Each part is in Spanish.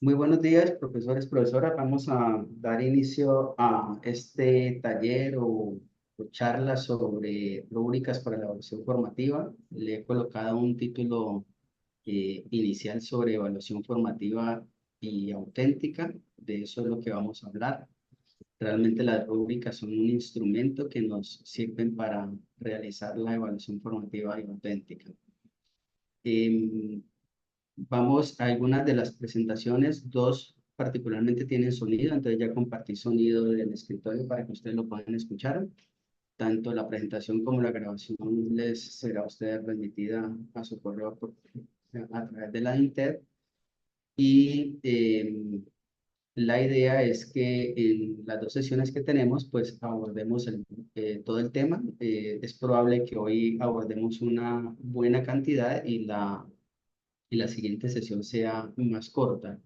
Muy buenos días, profesores, profesoras. Vamos a dar inicio a este taller o charla sobre rúbricas para la evaluación formativa. Le he colocado un título inicial sobre evaluación formativa y auténtica. De eso es lo que vamos a hablar. Realmente las rúbricas son un instrumento que nos sirven para realizar la evaluación formativa y auténtica. Em, Vamos a algunas de las presentaciones, dos particularmente tienen sonido, entonces ya compartí sonido del escritorio para que ustedes lo puedan escuchar. Tanto la presentación como la grabación les será a ustedes remitida a su correo a través de la Inter. Y la idea es que en las dos sesiones que tenemos, pues abordemos todo el tema. Es probable que hoy abordemos una buena cantidad y la siguiente sesión sea más corta,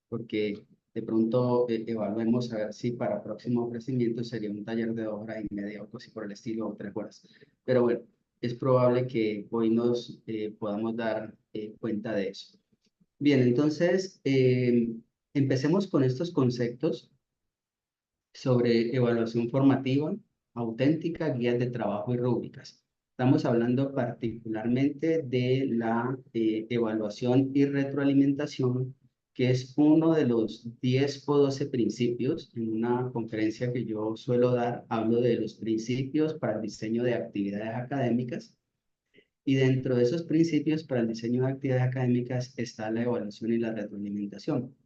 porque de pronto evaluemos a ver si para próximo ofrecimiento sería un taller de 2 horas y media o algo así por el estilo, o 3 horas. Pero bueno, es probable que hoy nos podamos dar cuenta de eso. Bien, entonces empecemos con estos conceptos sobre evaluación formativa, auténtica, guías de trabajo y rúbricas. Estamos hablando particularmente de la evaluación y retroalimentación, que es uno de los 10 o 12 principios. En una conferencia que yo suelo dar, hablo de los principios para el diseño de actividades académicas. Y dentro de esos principios para el diseño de actividades académicas está la evaluación y la retroalimentación.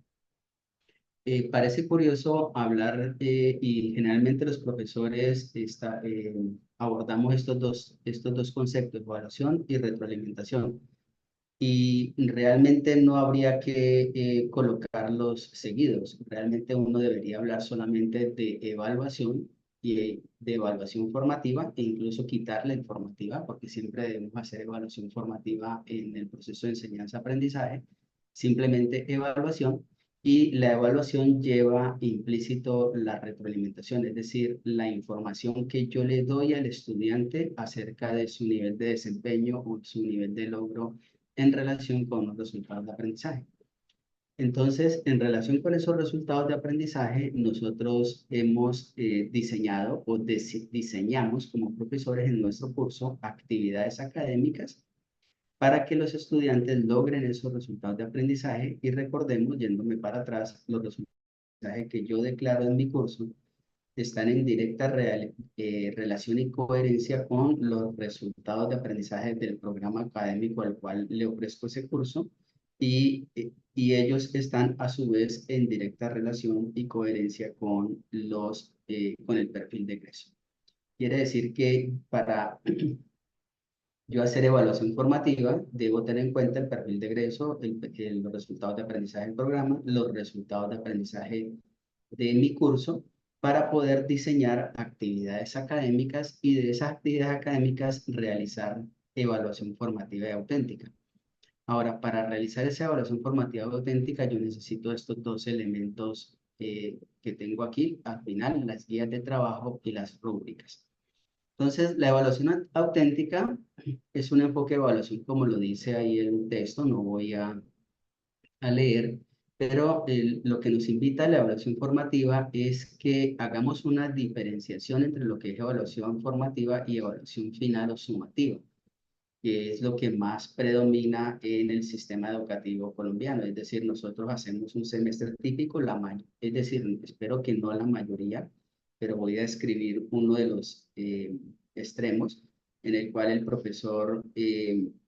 Parece curioso hablar y generalmente los profesores abordamos estos dos conceptos, evaluación y retroalimentación. Y realmente no habría que colocarlos seguidos. Realmente uno debería hablar solamente de evaluación y de evaluación formativa e incluso quitar la informativa, porque siempre debemos hacer evaluación formativa en el proceso de enseñanza-aprendizaje. Simplemente evaluación, y la evaluación lleva implícito la retroalimentación, es decir, la información que yo le doy al estudiante acerca de su nivel de desempeño o su nivel de logro en relación con los resultados de aprendizaje. Entonces, en relación con esos resultados de aprendizaje, nosotros hemos diseñado o diseñamos como profesores en nuestro curso actividades académicas para que los estudiantes logren esos resultados de aprendizaje. Y recordemos, yéndome para atrás, los resultados de aprendizaje que yo declaro en mi curso están en directa relación y coherencia con los resultados de aprendizaje del programa académico al cual le ofrezco ese curso, y ellos están a su vez en directa relación y coherencia con con el perfil de egreso. Quiere decir que para yo hacer evaluación formativa, debo tener en cuenta el perfil de egreso, los resultados de aprendizaje del programa, los resultados de aprendizaje de mi curso, para poder diseñar actividades académicas y de esas actividades académicas realizar evaluación formativa y auténtica. Ahora, para realizar esa evaluación formativa y auténtica, yo necesito estos dos elementos que tengo aquí al final, las guías de trabajo y las rúbricas. Entonces, la evaluación auténtica es un enfoque de evaluación, como lo dice ahí el texto, no voy a leer, pero lo que nos invita a la evaluación formativa es que hagamos una diferenciación entre lo que es evaluación formativa y evaluación final o sumativa, que es lo que más predomina en el sistema educativo colombiano. Es decir, nosotros hacemos un semestre típico, es decir, espero que no la mayoría, pero voy a describir uno de los extremos en el cual el profesor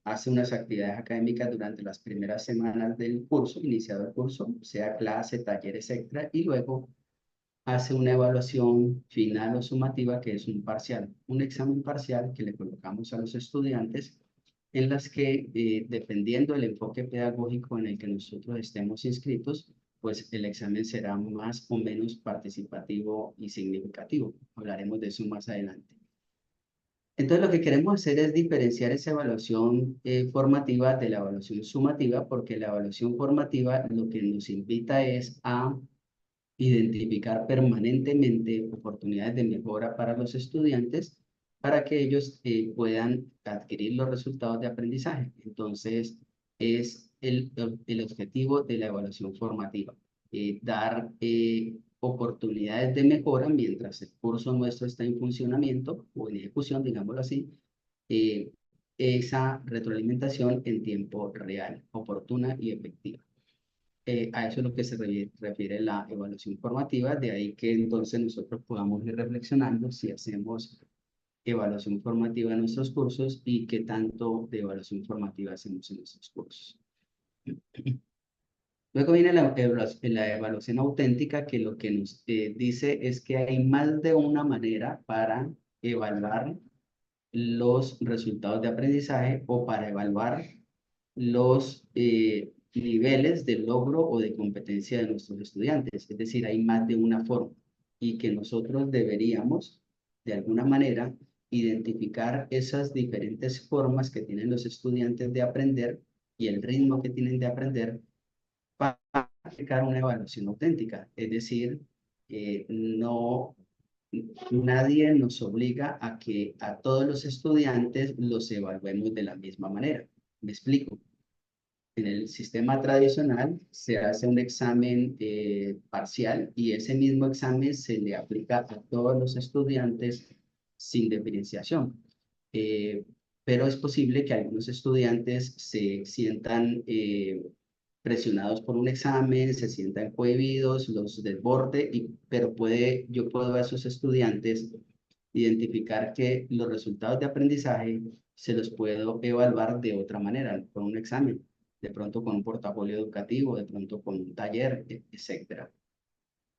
hace unas actividades académicas durante las primeras semanas del curso, iniciado el curso, sea clase, talleres extra, y luego hace una evaluación final o sumativa, que es un parcial, un examen parcial que le colocamos a los estudiantes, en las que, dependiendo del enfoque pedagógico en el que nosotros estemos inscritos, pues el examen será más o menos participativo y significativo. Hablaremos de eso más adelante. Entonces, lo que queremos hacer es diferenciar esa evaluación formativa de la evaluación sumativa, porque la evaluación formativa lo que nos invita es a identificar permanentemente oportunidades de mejora para los estudiantes, para que ellos puedan adquirir los resultados de aprendizaje. Entonces, es el objetivo de la evaluación formativa, dar oportunidades de mejora mientras el curso nuestro está en funcionamiento o en ejecución, digámoslo así, eh, esa retroalimentación en tiempo real, oportuna y efectiva. A eso es lo que se refiere la evaluación formativa, de ahí que entonces nosotros podamos ir reflexionando si hacemos evaluación formativa en nuestros cursos y qué tanto de evaluación formativa hacemos en nuestros cursos. Luego viene la evaluación auténtica, que lo que nos dice es que hay más de una manera para evaluar los resultados de aprendizaje o para evaluar los niveles de logro o de competencia de nuestros estudiantes. Es decir, hay más de una forma y que nosotros deberíamos, de alguna manera, identificar esas diferentes formas que tienen los estudiantes de aprender y el ritmo que tienen de aprender para aplicar una evaluación auténtica. Es decir, no, nadie nos obliga a que a todos los estudiantes los evaluemos de la misma manera. Me explico. En el sistema tradicional se hace un examen parcial y ese mismo examen se le aplica a todos los estudiantes sin diferenciación. Eh, pero es posible que algunos estudiantes se sientan presionados por un examen, se sientan cohibidos, los desborde, pero yo puedo ver a esos estudiantes identificar que los resultados de aprendizaje se los puedo evaluar de otra manera, con un examen, de pronto con un portafolio educativo, de pronto con un taller, etcétera.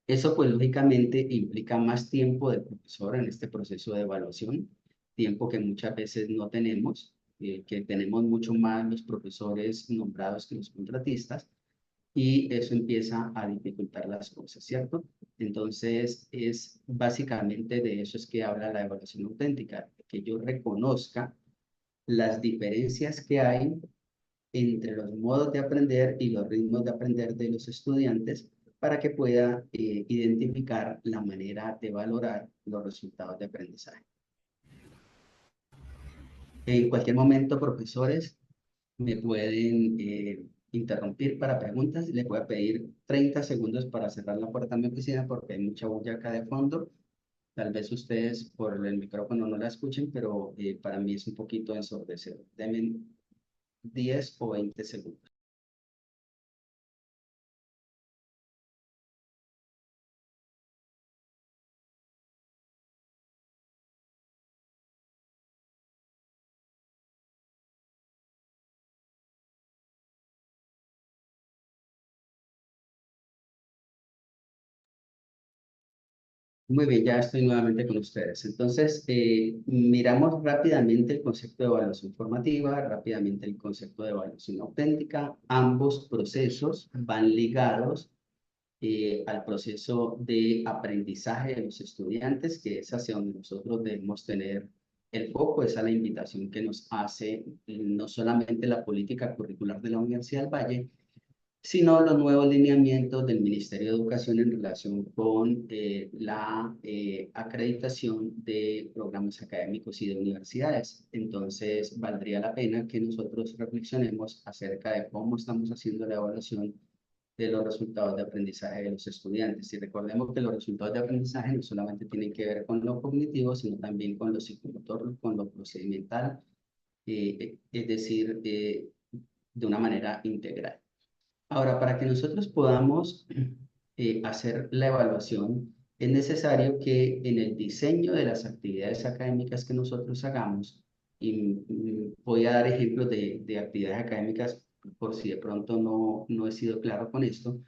Eso pues lógicamente implica más tiempo del profesor en este proceso de evaluación, tiempo que muchas veces no tenemos, que tenemos mucho más los profesores nombrados que los contratistas, y eso empieza a dificultar las cosas, ¿cierto? Entonces, es básicamente de eso es que habla la evaluación auténtica, que yo reconozca las diferencias que hay entre los modos de aprender y los ritmos de aprender de los estudiantes para que pueda identificar la manera de valorar los resultados de aprendizaje. En cualquier momento, profesores, me pueden interrumpir para preguntas. Les voy a pedir 30 segundos para cerrar la puerta de mi oficina porque hay mucha bulla acá de fondo. Tal vez ustedes por el micrófono no la escuchen, pero para mí es un poquito ensordecedor. Denme 10 o 20 segundos. Muy bien, ya estoy nuevamente con ustedes. Entonces, miramos rápidamente el concepto de evaluación formativa, rápidamente el concepto de evaluación auténtica. Ambos procesos van ligados al proceso de aprendizaje de los estudiantes, que es hacia donde nosotros debemos tener el foco. Esa es la invitación que nos hace no solamente la política curricular de la Universidad del Valle, sino los nuevos lineamientos del Ministerio de Educación en relación con la acreditación de programas académicos y de universidades. Entonces, valdría la pena que nosotros reflexionemos acerca de cómo estamos haciendo la evaluación de los resultados de aprendizaje de los estudiantes. Y recordemos que los resultados de aprendizaje no solamente tienen que ver con lo cognitivo, sino también con lo psicomotor, con lo procedimental, es decir, de una manera integral. Ahora, para que nosotros podamos hacer la evaluación, es necesario que en el diseño de las actividades académicas que nosotros hagamos, y voy a dar ejemplos de actividades académicas por si de pronto no he sido claro con esto,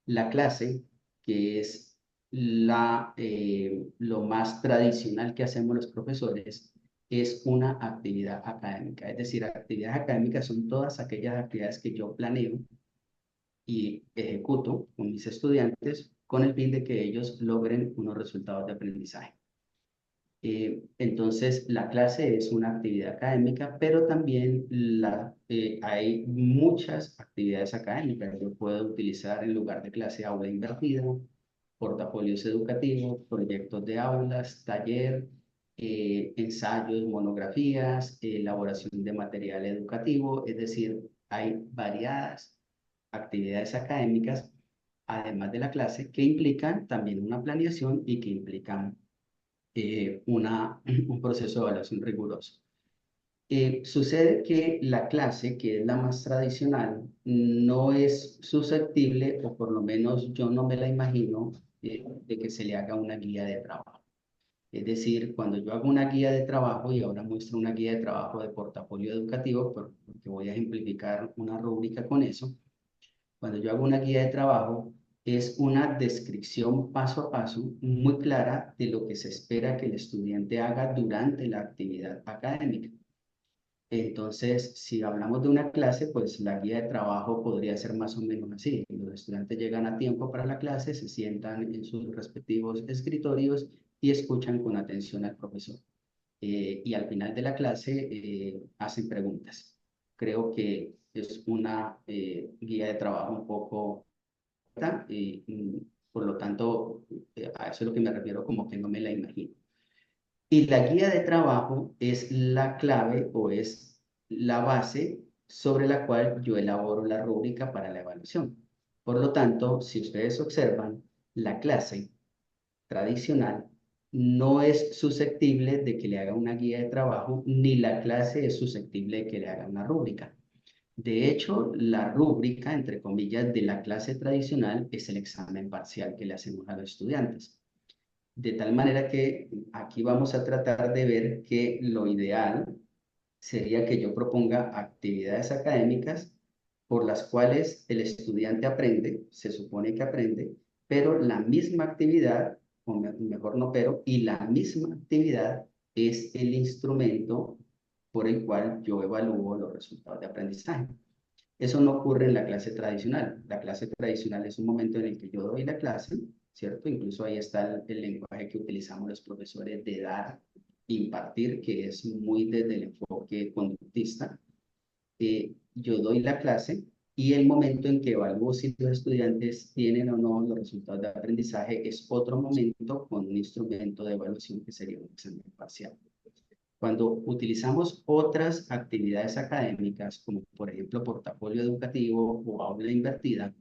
la clase, que es lo más tradicional que hacemos los profesores, es una actividad académica. Es decir, actividades académicas son todas aquellas actividades que yo planeo y ejecuto con mis estudiantes con el fin de que ellos logren unos resultados de aprendizaje. Entonces, la clase es una actividad académica, pero también hay muchas actividades académicas. Yo puedo utilizar en lugar de clase aula invertida, portafolios educativos, proyectos de aulas, taller, ensayos, monografías, elaboración de material educativo, es decir, hay variadas actividades académicas, además de la clase, que implican también una planeación y que implican un proceso de evaluación riguroso. Sucede que la clase, que es la más tradicional, no es susceptible, o por lo menos yo no me la imagino, de que se le haga una guía de trabajo. Es decir, cuando yo hago una guía de trabajo, y ahora muestro una guía de trabajo de portafolio educativo, porque voy a ejemplificar una rúbrica con eso, cuando yo hago una guía de trabajo, es una descripción paso a paso muy clara de lo que se espera que el estudiante haga durante la actividad académica. Entonces, si hablamos de una clase, pues la guía de trabajo podría ser más o menos así. Los estudiantes llegan a tiempo para la clase, se sientan en sus respectivos escritorios y escuchan con atención al profesor. Y al final de la clase hacen preguntas. Creo que es una guía de trabajo un poco y por lo tanto a eso es lo que me refiero como que no me la imagino. Y la guía de trabajo es la clave o es la base sobre la cual yo elaboro la rúbrica para la evaluación. Por lo tanto, si ustedes observan, la clase tradicional no es susceptible de que le haga una guía de trabajo, ni la clase es susceptible de que le haga una rúbrica. De hecho, la rúbrica, entre comillas, de la clase tradicional es el examen parcial que le hacemos a los estudiantes. De tal manera que aquí vamos a tratar de ver que lo ideal sería que yo proponga actividades académicas por las cuales el estudiante aprende, se supone que aprende, pero la misma actividad, o mejor no pero, y la misma actividad es el instrumento por el cual yo evalúo los resultados de aprendizaje. Eso no ocurre en la clase tradicional. La clase tradicional es un momento en el que yo doy la clase, ¿cierto? Incluso ahí está el lenguaje que utilizamos los profesores de dar, impartir, que es muy desde el enfoque conductista. Yo doy la clase y el momento en que evalúo si los estudiantes tienen o no los resultados de aprendizaje es otro momento con un instrumento de evaluación que sería un examen parcial. Cuando utilizamos otras actividades académicas, como por ejemplo portafolio educativo o aula invertida,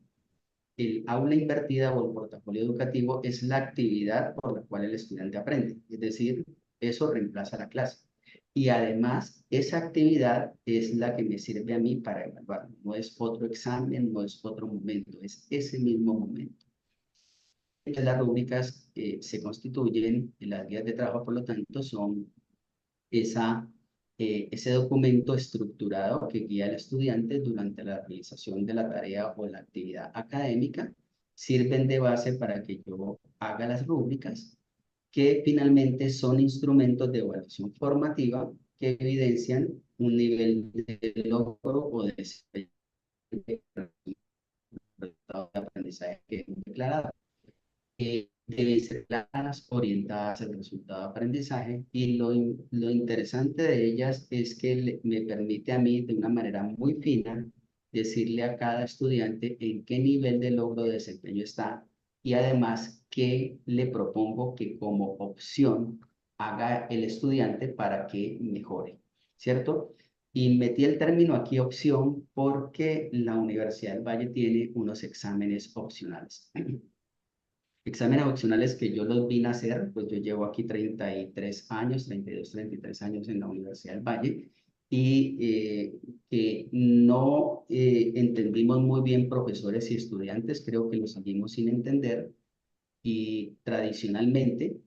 el aula invertida o el portafolio educativo es la actividad por la cual el estudiante aprende, es decir, eso reemplaza la clase. Y además, esa actividad es la que me sirve a mí para evaluar. No es otro examen, no es otro momento, es ese mismo momento. Entonces, las rúbricas se constituyen, y las guías de trabajo, por lo tanto, son ese documento estructurado que guía al estudiante durante la realización de la tarea o la actividad académica, sirven de base para que yo haga las rúbricas, que finalmente son instrumentos de evaluación formativa que evidencian un nivel de logro o de desempeño de aprendizaje que es declarado. Deben ser claras, orientadas al resultado de aprendizaje y lo interesante de ellas es que me permite a mí de una manera muy fina decirle a cada estudiante en qué nivel de logro de desempeño está y además qué le propongo que como opción haga el estudiante para que mejore, ¿cierto? Y metí el término aquí opción porque la Universidad del Valle tiene unos exámenes opcionales. Exámenes opcionales que yo los vine a hacer, pues yo llevo aquí 33 años, 32, 33 años en la Universidad del Valle y que no entendimos muy bien profesores y estudiantes, creo que lo seguimos sin entender y tradicionalmente,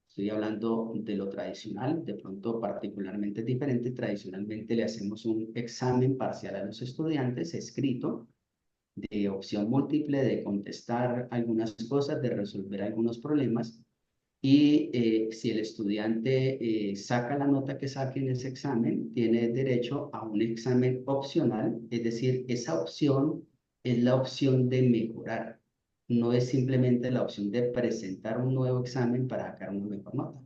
estoy hablando de lo tradicional, de pronto particularmente diferente, tradicionalmente le hacemos un examen parcial a los estudiantes escrito de opción múltiple, de contestar algunas cosas, de resolver algunos problemas. Y si el estudiante saca la nota que saque en ese examen, tiene derecho a un examen opcional, es decir, esa opción es la opción de mejorar, no es simplemente la opción de presentar un nuevo examen para sacar una mejor nota,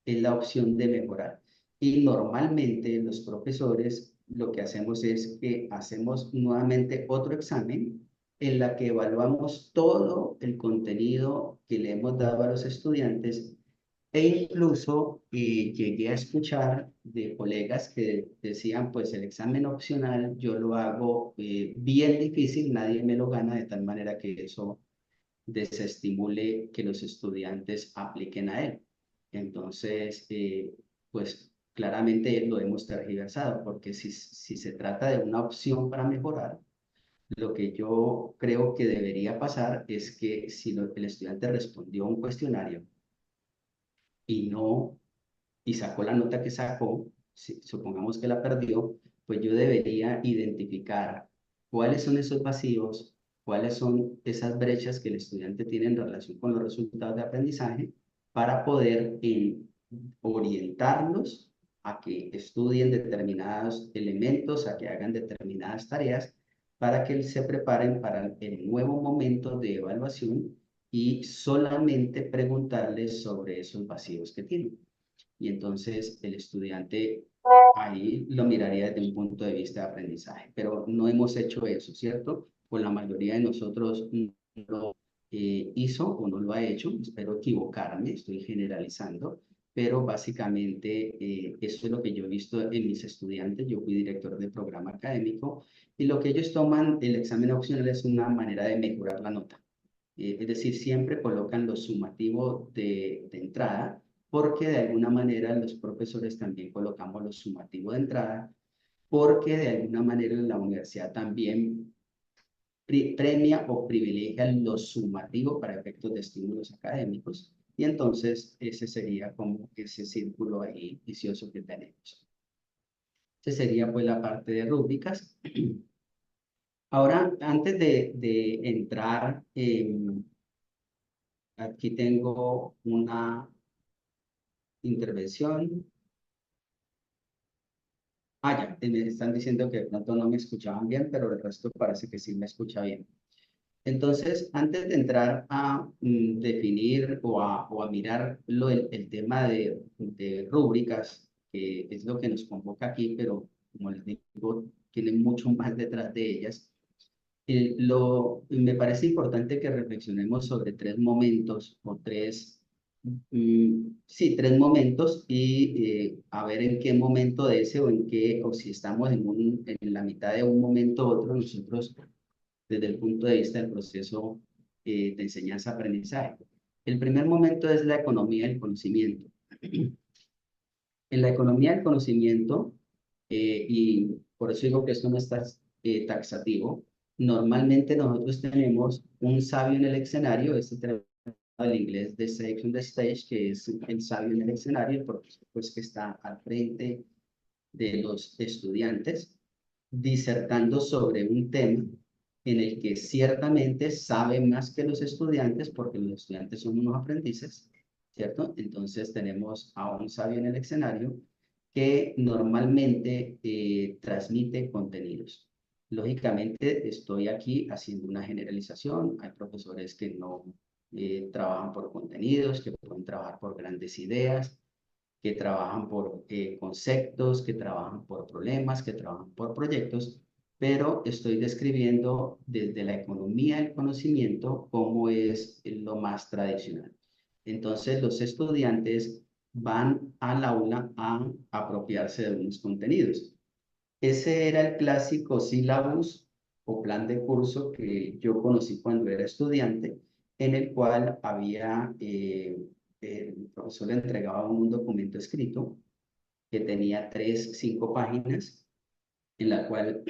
es la opción de mejorar. Y normalmente los profesores lo que hacemos es que hacemos nuevamente otro examen en la que evaluamos todo el contenido que le hemos dado a los estudiantes E incluso llegué a escuchar de colegas que decían, pues el examen opcional yo lo hago bien difícil, nadie me lo gana, de tal manera que eso desestimule que los estudiantes apliquen a él. Entonces, pues claramente lo hemos tergiversado, porque si se trata de una opción para mejorar, lo que yo creo que debería pasar es que si el estudiante respondió a un cuestionario y no y sacó la nota que sacó, supongamos que la perdió, pues yo debería identificar cuáles son esos vacíos, cuáles son esas brechas que el estudiante tiene en relación con los resultados de aprendizaje para poder orientarlos a que estudien determinados elementos, a que hagan determinadas tareas, para que se preparen para el nuevo momento de evaluación y solamente preguntarles sobre esos vacíos que tienen. Y entonces el estudiante ahí lo miraría desde un punto de vista de aprendizaje. Pero no hemos hecho eso, ¿cierto? Pues la mayoría de nosotros no lo hizo o no lo ha hecho. Espero equivocarme, estoy generalizando, pero básicamente eso es lo que yo he visto en mis estudiantes. Yo fui director de programa académico y lo que ellos toman el examen opcional es una manera de mejorar la nota. Es decir, siempre colocan lo sumativo de entrada, porque de alguna manera los profesores también colocamos lo sumativo de entrada, porque de alguna manera la universidad también premia o privilegia lo sumativo para efectos de estímulos académicos, y entonces ese sería como ese círculo ahí vicioso que tenemos. Esa sería pues la parte de rúbricas. Ahora, antes de entrar en aquí tengo una intervención. Ya, me están diciendo que de pronto no me escuchaban bien, pero el resto parece que sí me escucha bien. Entonces, antes de entrar a definir o a mirar el tema de rúbricas, que es lo que nos convoca aquí, pero como les digo, tienen mucho más detrás de ellas. Me parece importante que reflexionemos sobre tres momentos o sí, tres momentos y a ver en qué momento de ese o si estamos en la mitad de un momento u otro, nosotros desde el punto de vista del proceso de enseñanza-aprendizaje. El primer momento es la economía del conocimiento. En la economía del conocimiento, y por eso digo que esto no está taxativo, normalmente nosotros tenemos un sabio en el escenario, este tenemos el inglés de Sage on the Stage, que es el sabio en el escenario, el profesor pues, que está al frente de los estudiantes, disertando sobre un tema en el que ciertamente sabe más que los estudiantes, porque los estudiantes son unos aprendices, ¿cierto? Entonces tenemos a un sabio en el escenario que normalmente transmite contenidos. Lógicamente estoy aquí haciendo una generalización, hay profesores que no trabajan por contenidos, que pueden trabajar por grandes ideas, que trabajan por conceptos, que trabajan por problemas, que trabajan por proyectos, pero estoy describiendo desde la economía del conocimiento cómo es lo más tradicional. Entonces, los estudiantes van al aula a apropiarse de unos contenidos. Ese era el clásico sílabus o plan de curso que yo conocí cuando era estudiante, en el cual había, el profesor le entregaba un documento escrito que tenía 5 páginas, en la cual,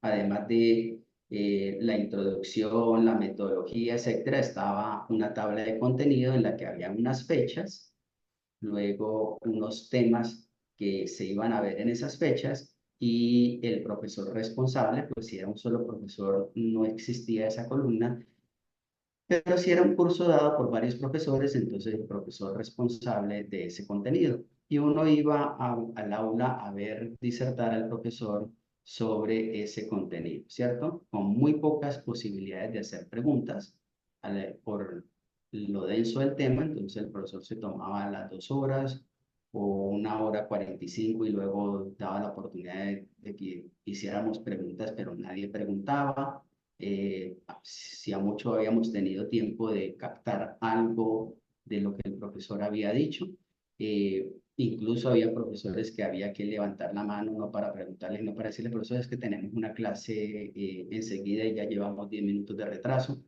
además de la introducción, la metodología, etcétera, estaba una tabla de contenido en la que había unas fechas, luego unos temas que se iban a ver en esas fechas y el profesor responsable, pues si era un solo profesor no existía esa columna, pero si era un curso dado por varios profesores, entonces el profesor responsable de ese contenido. Y uno iba al aula a ver disertar al profesor sobre ese contenido, ¿cierto? Con muy pocas posibilidades de hacer preguntas por lo denso del tema, entonces el profesor se tomaba las 2 horas o 1 hora 45 y luego daba la oportunidad de que hiciéramos preguntas, pero nadie preguntaba. Si a mucho habíamos tenido tiempo de captar algo de lo que el profesor había dicho. Incluso había profesores que había que levantar la mano, no para preguntarles, no para decirles, profesor, es que tenemos una clase enseguida y ya llevamos 10 minutos de retraso.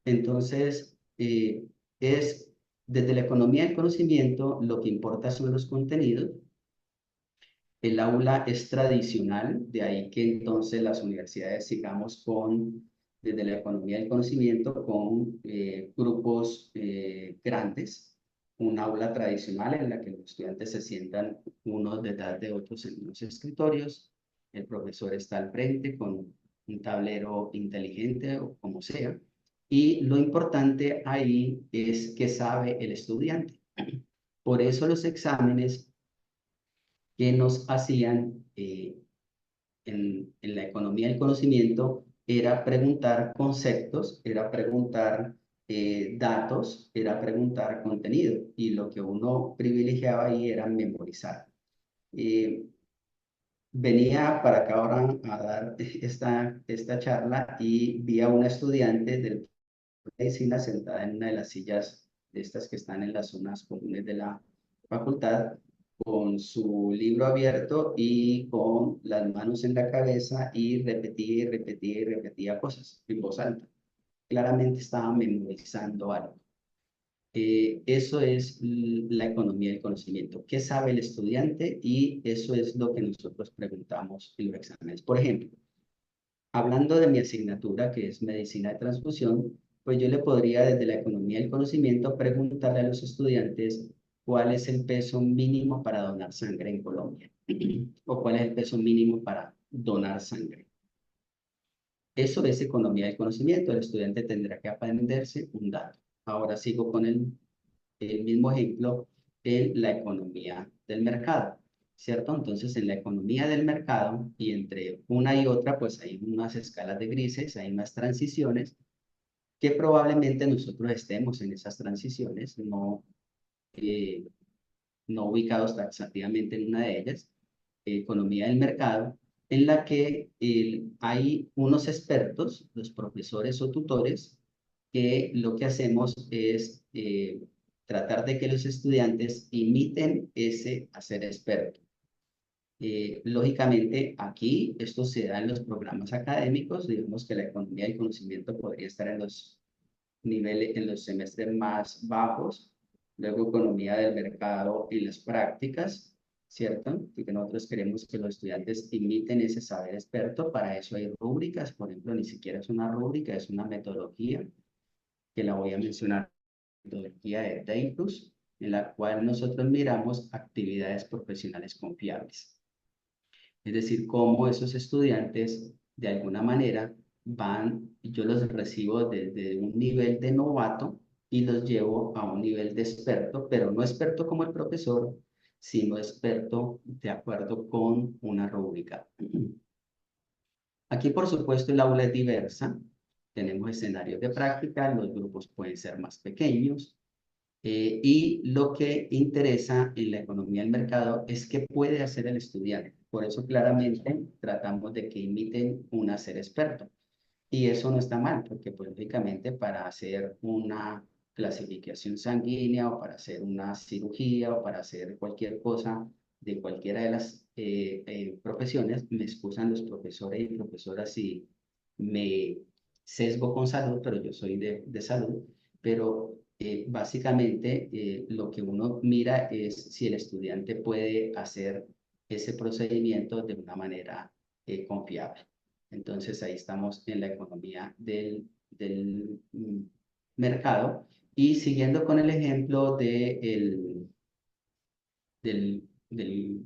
Entonces, es desde la economía del conocimiento, lo que importa son los contenidos. El aula es tradicional, de ahí que entonces las universidades sigamos con, desde la economía del conocimiento, con grupos grandes, un aula tradicional en la que los estudiantes se sientan unos detrás de otros en los escritorios, el profesor está al frente con un tablero inteligente o como sea, y lo importante ahí es que sabe el estudiante. Por eso los exámenes que nos hacían en la economía del conocimiento era preguntar conceptos, era preguntar datos, era preguntar contenido, y lo que uno privilegiaba ahí era memorizar. Eh, Venía para acá ahora a dar esta charla y vi a una estudiante de medicina sentada en una de las sillas de estas que están en las zonas comunes de la facultad, con su libro abierto y con las manos en la cabeza y repetía y repetía y repetía cosas en voz alta. Claramente estaba memorizando algo. Eso es la economía del conocimiento. ¿Qué sabe el estudiante? Y eso es lo que nosotros preguntamos en los exámenes. Por ejemplo, hablando de mi asignatura, que es medicina de transfusión, pues yo le podría desde la economía del conocimiento preguntarle a los estudiantes cuál es el peso mínimo para donar sangre en Colombia o cuál es el peso mínimo para donar sangre. Eso es economía del conocimiento. El estudiante tendrá que aprenderse un dato. Ahora sigo con el mismo ejemplo en la economía del mercado, ¿cierto? Entonces, en la economía del mercado y entre una y otra, pues hay unas escalas de grises, hay unas transiciones que probablemente nosotros estemos en esas transiciones, eh, no ubicados taxativamente en una de ellas, economía del mercado, en la que hay unos expertos, los profesores o tutores, que lo que hacemos es tratar de que los estudiantes imiten ese hacer experto. Lógicamente, aquí esto se da en los programas académicos, digamos que la economía del conocimiento podría estar en los niveles, en los semestres más bajos, luego economía del mercado y las prácticas, ¿cierto? Porque nosotros queremos que los estudiantes imiten ese saber experto, para eso hay rúbricas, por ejemplo, ni siquiera es una rúbrica, es una metodología, que la voy a mencionar, metodología de Deitus, en la cual nosotros miramos actividades profesionales confiables. Es decir, cómo esos estudiantes de alguna manera van, yo los recibo desde un nivel de novato y los llevo a un nivel de experto, pero no experto como el profesor, sino experto de acuerdo con una rúbrica. Aquí, por supuesto, el aula es diversa. Tenemos escenarios de práctica, los grupos pueden ser más pequeños, y lo que interesa en la economía del mercado es qué puede hacer el estudiante. Por eso claramente tratamos de que imiten un hacer experto. Y eso no está mal, porque pues lógicamente para hacer una clasificación sanguínea o para hacer una cirugía o para hacer cualquier cosa de cualquiera de las profesiones, me excusan los profesores y profesoras si me sesgo con salud, pero yo soy de salud, pero básicamente lo que uno mira es si el estudiante puede hacer ese procedimiento de una manera confiable. Entonces ahí estamos en la economía del mercado. Y siguiendo con el ejemplo del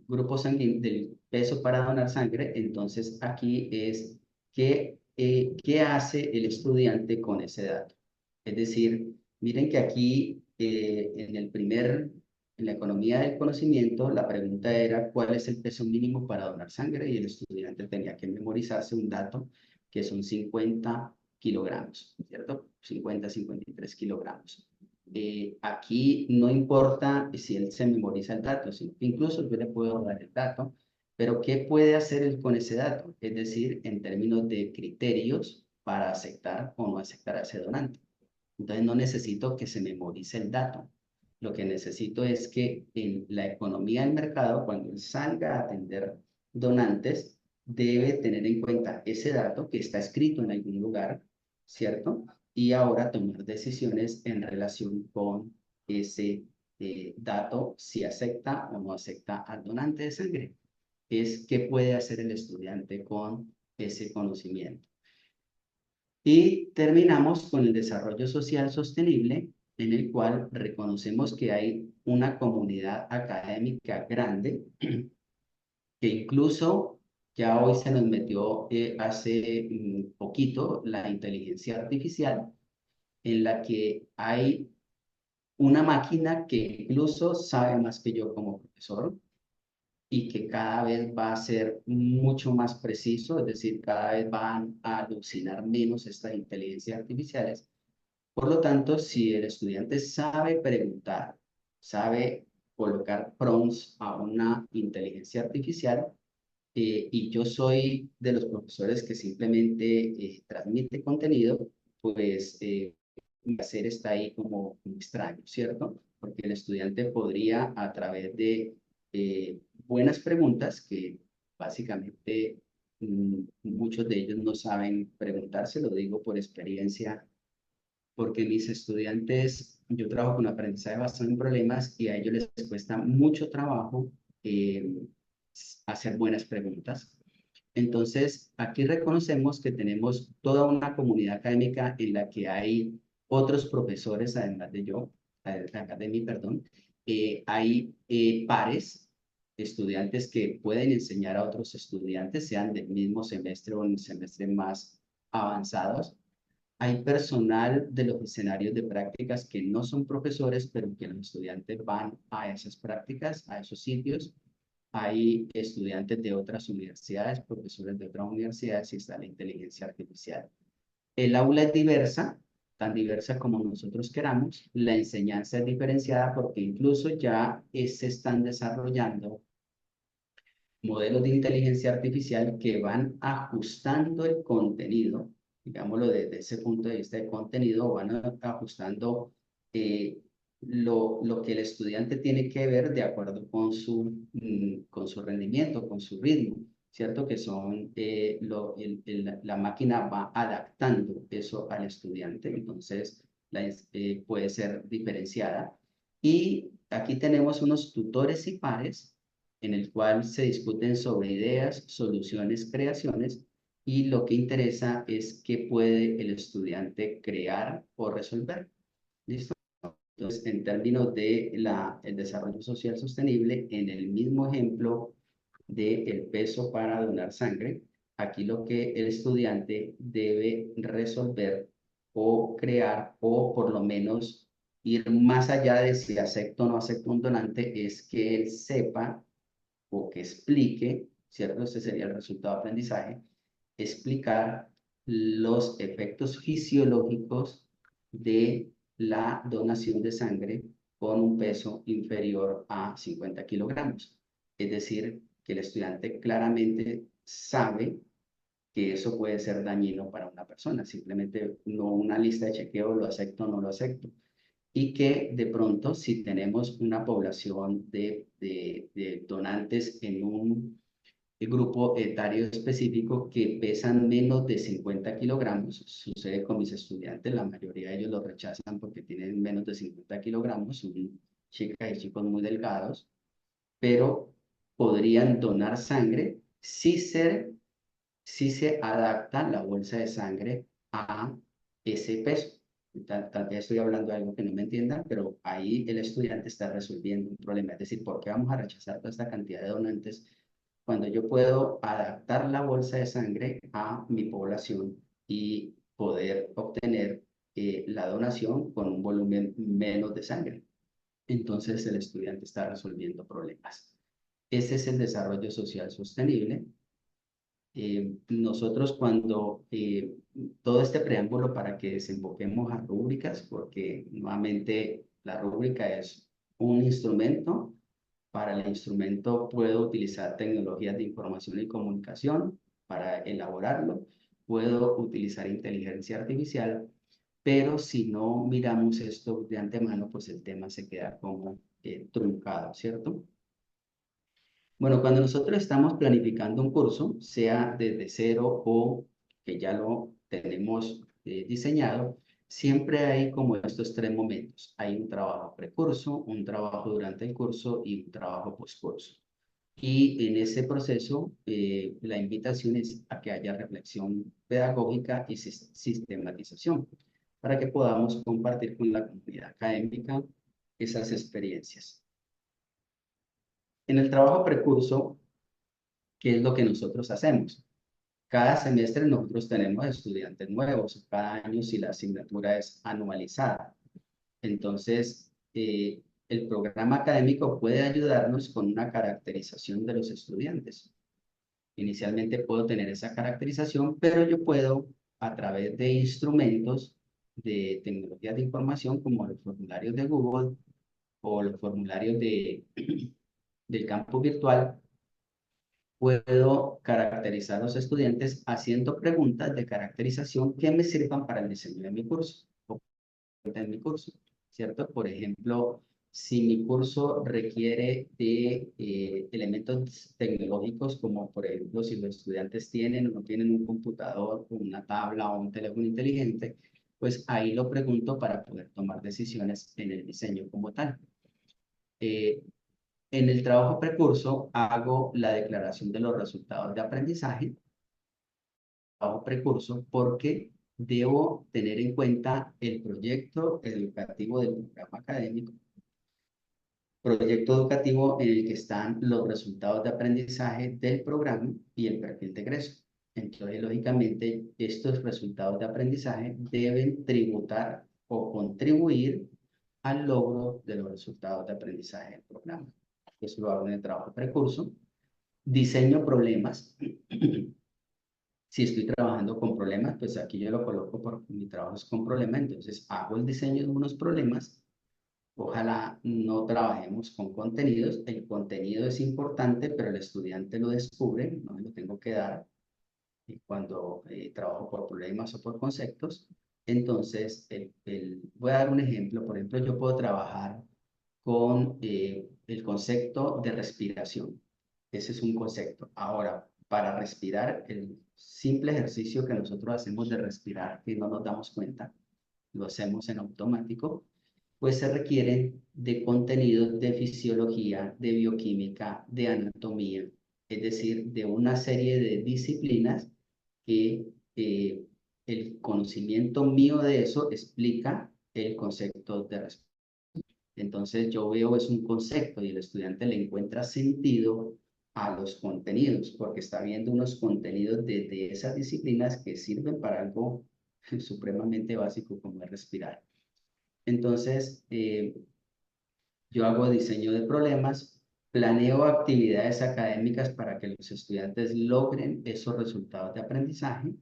grupo sanguíneo, del peso para donar sangre, entonces aquí es qué hace el estudiante con ese dato. Es decir, miren que aquí en la economía del conocimiento, la pregunta era cuál es el peso mínimo para donar sangre, y el estudiante tenía que memorizarse un dato que son 50 kilogramos, ¿cierto? 53 kilogramos. Aquí no importa si él se memoriza el dato, sino que incluso yo le puedo dar el dato, pero ¿qué puede hacer él con ese dato? Es decir, en términos de criterios para aceptar o no aceptar a ese donante. Entonces no necesito que se memorice el dato. Lo que necesito es que en la economía del mercado, cuando él salga a atender donantes, debe tener en cuenta ese dato que está escrito en algún lugar, ¿cierto? Y ahora tomar decisiones en relación con ese dato, si acepta o no acepta al donante de sangre. Es qué puede hacer el estudiante con ese conocimiento. Y terminamos con el desarrollo social sostenible, en el cual reconocemos que hay una comunidad académica grande, que incluso ya hoy se nos metió hace poquito la inteligencia artificial, en la que hay una máquina que incluso sabe más que yo como profesor y que cada vez va a ser mucho más preciso, es decir, cada vez van a alucinar menos estas inteligencias artificiales. Por lo tanto, si el estudiante sabe preguntar, sabe colocar prompts a una inteligencia artificial, y yo soy de los profesores que simplemente transmite contenido, pues mi hacer está ahí como extraño, ¿cierto? Porque el estudiante podría, a través de buenas preguntas, que básicamente muchos de ellos no saben preguntarse, lo digo por experiencia, porque mis estudiantes, yo trabajo con aprendizaje basado en problemas y a ellos les cuesta mucho trabajo eh, hacer buenas preguntas. Entonces, aquí reconocemos que tenemos toda una comunidad académica en la que hay otros profesores, además de yo, acá de mí, perdón, hay pares, estudiantes que pueden enseñar a otros estudiantes, sean del mismo semestre o en semestres más avanzados. Hay personal de los escenarios de prácticas que no son profesores, pero que los estudiantes van a esas prácticas, a esos sitios. Hay estudiantes de otras universidades, profesores de otras universidades y está la inteligencia artificial. El aula es diversa, tan diversa como nosotros queramos. La enseñanza es diferenciada porque incluso ya se están desarrollando modelos de inteligencia artificial que van ajustando el contenido, digámoslo desde ese punto de vista de contenido, van ajustando eh, lo que el estudiante tiene que ver de acuerdo con su rendimiento, con su ritmo, ¿cierto? Que son, la máquina va adaptando eso al estudiante, entonces puede ser diferenciada. Y aquí tenemos unos tutores y pares en el cual se discuten sobre ideas, soluciones, creaciones, y lo que interesa es qué puede el estudiante crear o resolver. ¿Listo? Entonces, en términos de el desarrollo social sostenible, en el mismo ejemplo del peso para donar sangre, aquí lo que el estudiante debe resolver o crear o por lo menos ir más allá de si acepto o no acepto un donante, es que él sepa o que explique, ¿cierto? Ese sería el resultado de aprendizaje, explicar los efectos fisiológicos de la donación de sangre con un peso inferior a 50 kilogramos. Es decir, que el estudiante claramente sabe que eso puede ser dañino para una persona, simplemente no una lista de chequeo, lo acepto o no lo acepto, y que de pronto si tenemos una población de donantes en un grupo etario específico que pesan menos de 50 kilogramos, sucede con mis estudiantes, la mayoría de ellos lo rechazan porque tienen menos de 50 kilogramos, son chicas y chicos muy delgados, pero podrían donar sangre si se adapta la bolsa de sangre a ese peso. Tal vez estoy hablando de algo que no me entiendan, pero ahí el estudiante está resolviendo un problema. Es decir, ¿por qué vamos a rechazar toda esta cantidad de donantes cuando yo puedo adaptar la bolsa de sangre a mi población y poder obtener la donación con un volumen menos de sangre? Entonces el estudiante está resolviendo problemas. Ese es el desarrollo social sostenible. Nosotros cuando todo este preámbulo para que desemboquemos a rúbricas, porque nuevamente la rúbrica es un instrumento. Para el instrumento puedo utilizar tecnologías de información y comunicación para elaborarlo. Puedo utilizar inteligencia artificial, pero si no miramos esto de antemano, pues el tema se queda como truncado, ¿cierto? Bueno, cuando nosotros estamos planificando un curso, sea desde cero o que ya lo tenemos diseñado, siempre hay como estos tres momentos. Hay un trabajo precurso, un trabajo durante el curso y un trabajo postcurso. Y en ese proceso, la invitación es a que haya reflexión pedagógica y sistematización para que podamos compartir con la comunidad académica esas experiencias. En el trabajo precurso, ¿qué es lo que nosotros hacemos? Cada semestre nosotros tenemos estudiantes nuevos, cada año si la asignatura es anualizada. Entonces, el programa académico puede ayudarnos con una caracterización de los estudiantes. Inicialmente puedo tener esa caracterización, pero yo puedo, a través de instrumentos de tecnologías de información como los formularios de Google o los formularios del campus virtual, puedo caracterizar a los estudiantes haciendo preguntas de caracterización que me sirvan para el diseño de mi curso o en mi curso, ¿cierto? Por ejemplo, si mi curso requiere de elementos tecnológicos, como por ejemplo si los estudiantes tienen o no tienen un computador, una tabla o un teléfono inteligente, pues ahí lo pregunto para poder tomar decisiones en el diseño como tal. Eh, en el trabajo precurso hago la declaración de los resultados de aprendizaje, trabajo precurso, porque debo tener en cuenta el proyecto educativo del programa académico, proyecto educativo en el que están los resultados de aprendizaje del programa y el perfil de egreso. Entonces, lógicamente, estos resultados de aprendizaje deben tributar o contribuir al logro de los resultados de aprendizaje del programa. Eso lo hago en el trabajo precurso. Diseño problemas. Si estoy trabajando con problemas, pues aquí yo lo coloco porque mi trabajo es con problemas, entonces hago el diseño de unos problemas. Ojalá no trabajemos con contenidos. El contenido es importante, pero el estudiante lo descubre, no me lo tengo que dar. Y cuando trabajo por problemas o por conceptos, entonces voy a dar un ejemplo. Por ejemplo, yo puedo trabajar con el concepto de respiración. Ese es un concepto. Ahora, para respirar, el simple ejercicio que nosotros hacemos de respirar, que no nos damos cuenta, lo hacemos en automático, pues se requieren de contenidos de fisiología, de bioquímica, de anatomía, es decir, de una serie de disciplinas que el conocimiento mío de eso explica el concepto de respiración. Entonces yo veo es un concepto y el estudiante le encuentra sentido a los contenidos, porque está viendo unos contenidos de esas disciplinas que sirven para algo supremamente básico como es respirar. Entonces, yo hago diseño de problemas, planeo actividades académicas para que los estudiantes logren esos resultados de aprendizaje,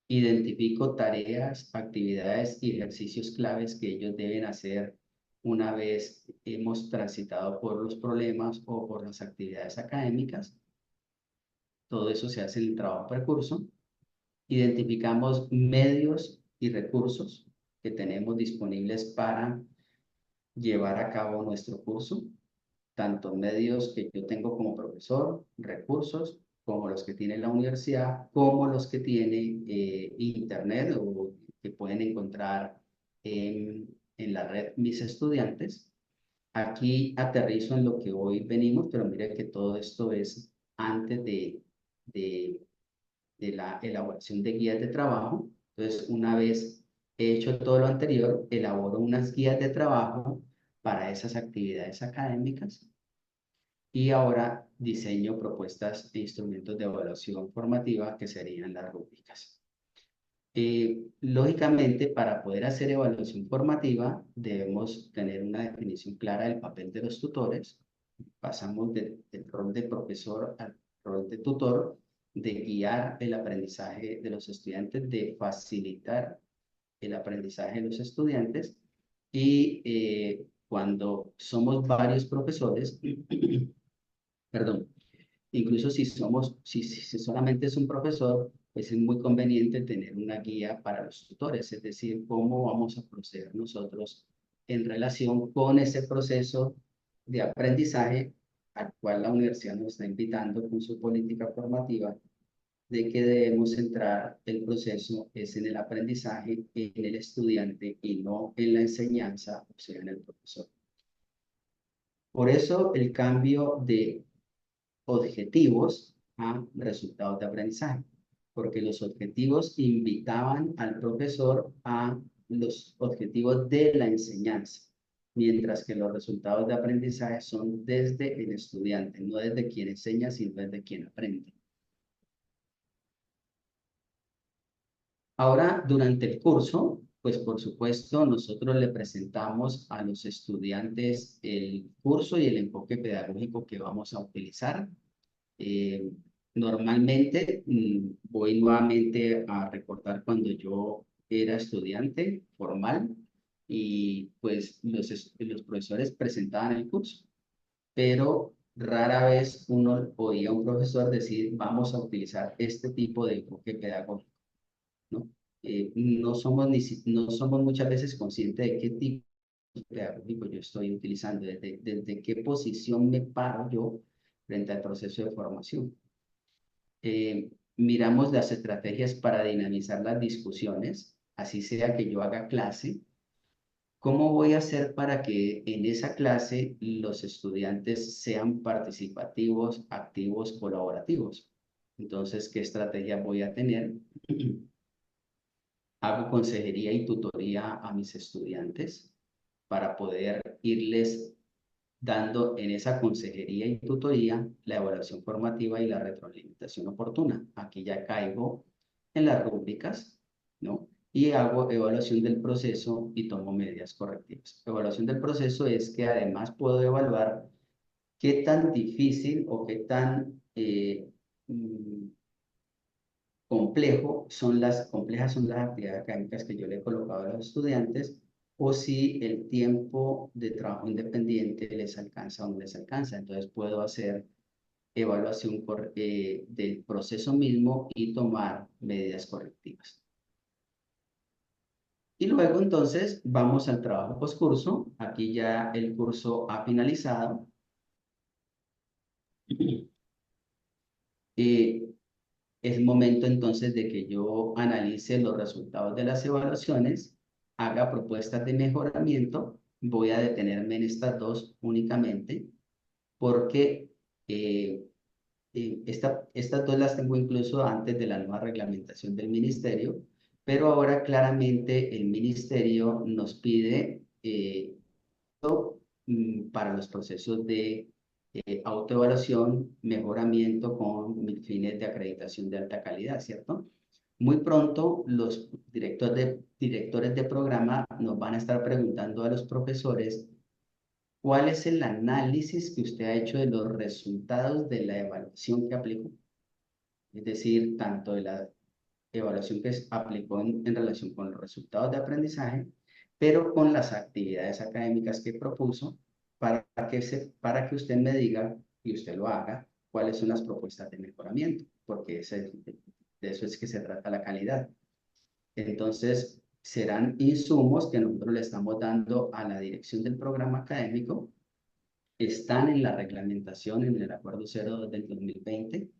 identifico tareas, actividades y ejercicios claves que ellos deben hacer una vez hemos transitado por los problemas o por las actividades académicas. Todo eso se hace en el trabajo precurso. Identificamos medios y recursos que tenemos disponibles para llevar a cabo nuestro curso, tanto medios que yo tengo como profesor, recursos, como los que tiene la universidad, como los que tiene internet o que pueden encontrar en la red mis estudiantes. Aquí aterrizo en lo que hoy venimos, pero mire que todo esto es antes de, de la elaboración de guías de trabajo. Entonces, una vez hecho todo lo anterior, elaboro unas guías de trabajo para esas actividades académicas y ahora diseño propuestas e instrumentos de evaluación formativa que serían las rúbricas. Lógicamente, para poder hacer evaluación formativa, debemos tener una definición clara del papel de los tutores. Pasamos del rol de profesor al rol de tutor, de guiar el aprendizaje de los estudiantes, de facilitar el aprendizaje de los estudiantes. Y cuando somos varios profesores, perdón, incluso si solamente es un profesor, pues es muy conveniente tener una guía para los tutores, es decir, cómo vamos a proceder nosotros en relación con ese proceso de aprendizaje al cual la universidad nos está invitando con su política formativa, de que debemos centrar el proceso es en el aprendizaje, en el estudiante y no en la enseñanza, o sea, en el profesor. Por eso el cambio de objetivos a resultados de aprendizaje, porque los objetivos invitaban al profesor a los objetivos de la enseñanza, mientras que los resultados de aprendizaje son desde el estudiante, no desde quien enseña, sino desde quien aprende. Ahora, durante el curso, pues por supuesto, nosotros le presentamos a los estudiantes el curso y el enfoque pedagógico que vamos a utilizar. Eh, Normalmente voy nuevamente a recordar cuando yo era estudiante formal y pues los profesores presentaban el curso, pero rara vez uno oía a un profesor decir vamos a utilizar este tipo de enfoque pedagógico, ¿no? No somos muchas veces conscientes de qué tipo pedagógico yo estoy utilizando, desde qué posición me paro yo frente al proceso de formación. Miramos las estrategias para dinamizar las discusiones, así sea que yo haga clase. ¿Cómo voy a hacer para que en esa clase los estudiantes sean participativos, activos, colaborativos? Entonces, ¿qué estrategia voy a tener? Hago consejería y tutoría a mis estudiantes para poder irles dando en esa consejería y tutoría la evaluación formativa y la retroalimentación oportuna. Aquí ya caigo en las rúbricas, ¿no? Y hago evaluación del proceso y tomo medidas correctivas. Evaluación del proceso es que además puedo evaluar qué tan difícil o qué tan complejas son las actividades académicas que yo le he colocado a los estudiantes, o si el tiempo de trabajo independiente les alcanza o no les alcanza. Entonces puedo hacer evaluación del proceso mismo y tomar medidas correctivas. Y luego entonces vamos al trabajo postcurso. Aquí ya el curso ha finalizado. Eh, Es momento entonces de que yo analice los resultados de las evaluaciones, haga propuestas de mejoramiento. Voy a detenerme en estas dos únicamente porque eh, estas dos las tengo incluso antes de la nueva reglamentación del ministerio, pero ahora claramente el ministerio nos pide para los procesos de autoevaluación, mejoramiento con fines de acreditación de alta calidad, ¿cierto? Muy pronto los directores de programa nos van a estar preguntando a los profesores cuál es el análisis que usted ha hecho de los resultados de la evaluación que aplicó. Es decir, tanto de la evaluación que aplicó en relación con los resultados de aprendizaje, pero con las actividades académicas que propuso para que usted me diga y usted lo haga, cuáles son las propuestas de mejoramiento, porque de eso es que se trata la calidad. Entonces, serán insumos que nosotros le estamos dando a la dirección del programa académico, están en la reglamentación, en el Acuerdo 02 del 2020,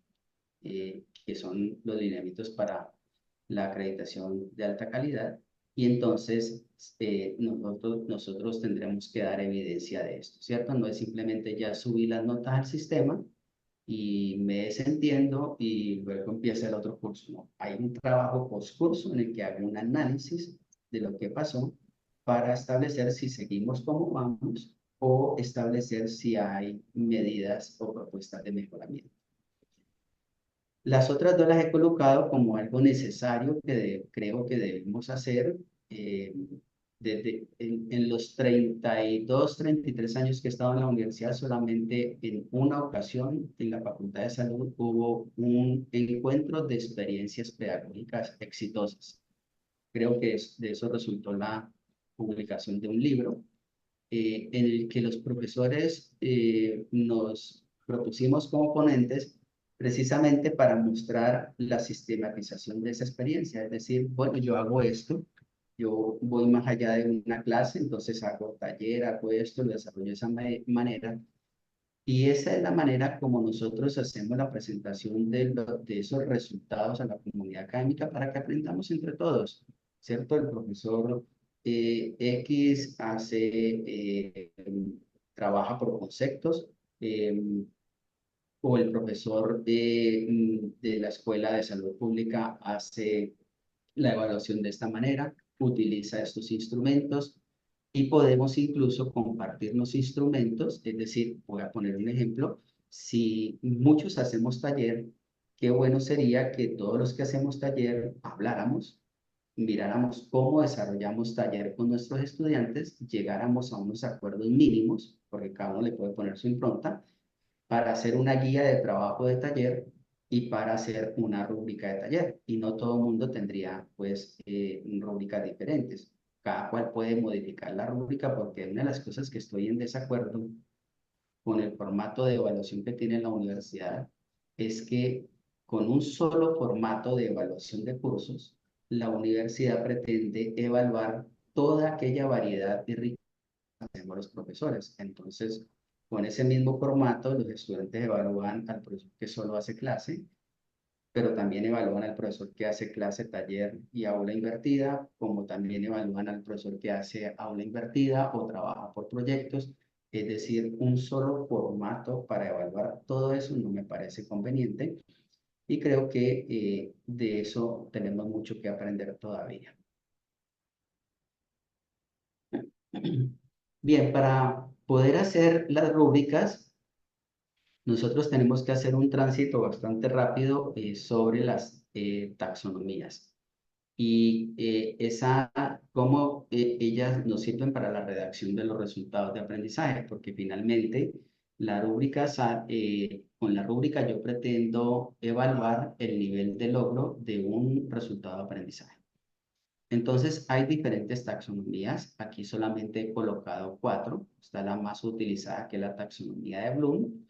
que son los lineamientos para la acreditación de alta calidad, y entonces nosotros tendremos que dar evidencia de esto, ¿cierto? No es simplemente ya subir las notas al sistema y me desentiendo y luego empieza el otro curso, ¿no? Hay un trabajo postcurso en el que hago un análisis de lo que pasó para establecer si seguimos como vamos o establecer si hay medidas o propuestas de mejoramiento. Las otras dos las he colocado como algo necesario que creo que debemos hacer. eh, en los 32, 33 años que he estado en la universidad, solamente en una ocasión en la Facultad de Salud hubo un encuentro de experiencias pedagógicas exitosas. Creo que de eso resultó la publicación de un libro en el que los profesores nos propusimos como ponentes precisamente para mostrar la sistematización de esa experiencia. Es decir, bueno, yo hago esto, yo voy más allá de una clase, entonces hago taller, hago esto, lo desarrollo de esa manera. Y esa es la manera como nosotros hacemos la presentación de esos resultados a la comunidad académica para que aprendamos entre todos, ¿cierto? El profesor X trabaja por conceptos, eh, o el profesor de la Escuela de Salud Pública hace la evaluación de esta manera, utiliza estos instrumentos y podemos incluso compartir los instrumentos, es decir, voy a poner un ejemplo, si muchos hacemos taller, qué bueno sería que todos los que hacemos taller habláramos, miráramos cómo desarrollamos taller con nuestros estudiantes, llegáramos a unos acuerdos mínimos, porque cada uno le puede poner su impronta, para hacer una guía de trabajo de taller y para hacer una rúbrica de taller. Y no todo el mundo tendría, pues, rúbricas diferentes. Cada cual puede modificar la rúbrica porque una de las cosas que estoy en desacuerdo con el formato de evaluación que tiene la universidad es que con un solo formato de evaluación de cursos, la universidad pretende evaluar toda aquella variedad de hacemos los profesores. Entonces, con ese mismo formato, los estudiantes evalúan al profesor que solo hace clase, pero también evalúan al profesor que hace clase, taller y aula invertida, como también evalúan al profesor que hace aula invertida o trabaja por proyectos. Es decir, un solo formato para evaluar todo eso no me parece conveniente y creo que de eso tenemos mucho que aprender todavía. Bien, para poder hacer las rúbricas, nosotros tenemos que hacer un tránsito bastante rápido sobre las taxonomías y cómo ellas nos sirven para la redacción de los resultados de aprendizaje, porque finalmente con la rúbrica yo pretendo evaluar el nivel de logro de un resultado de aprendizaje. Entonces, hay diferentes taxonomías. Aquí solamente he colocado cuatro. Está la más utilizada, que es la taxonomía de Bloom,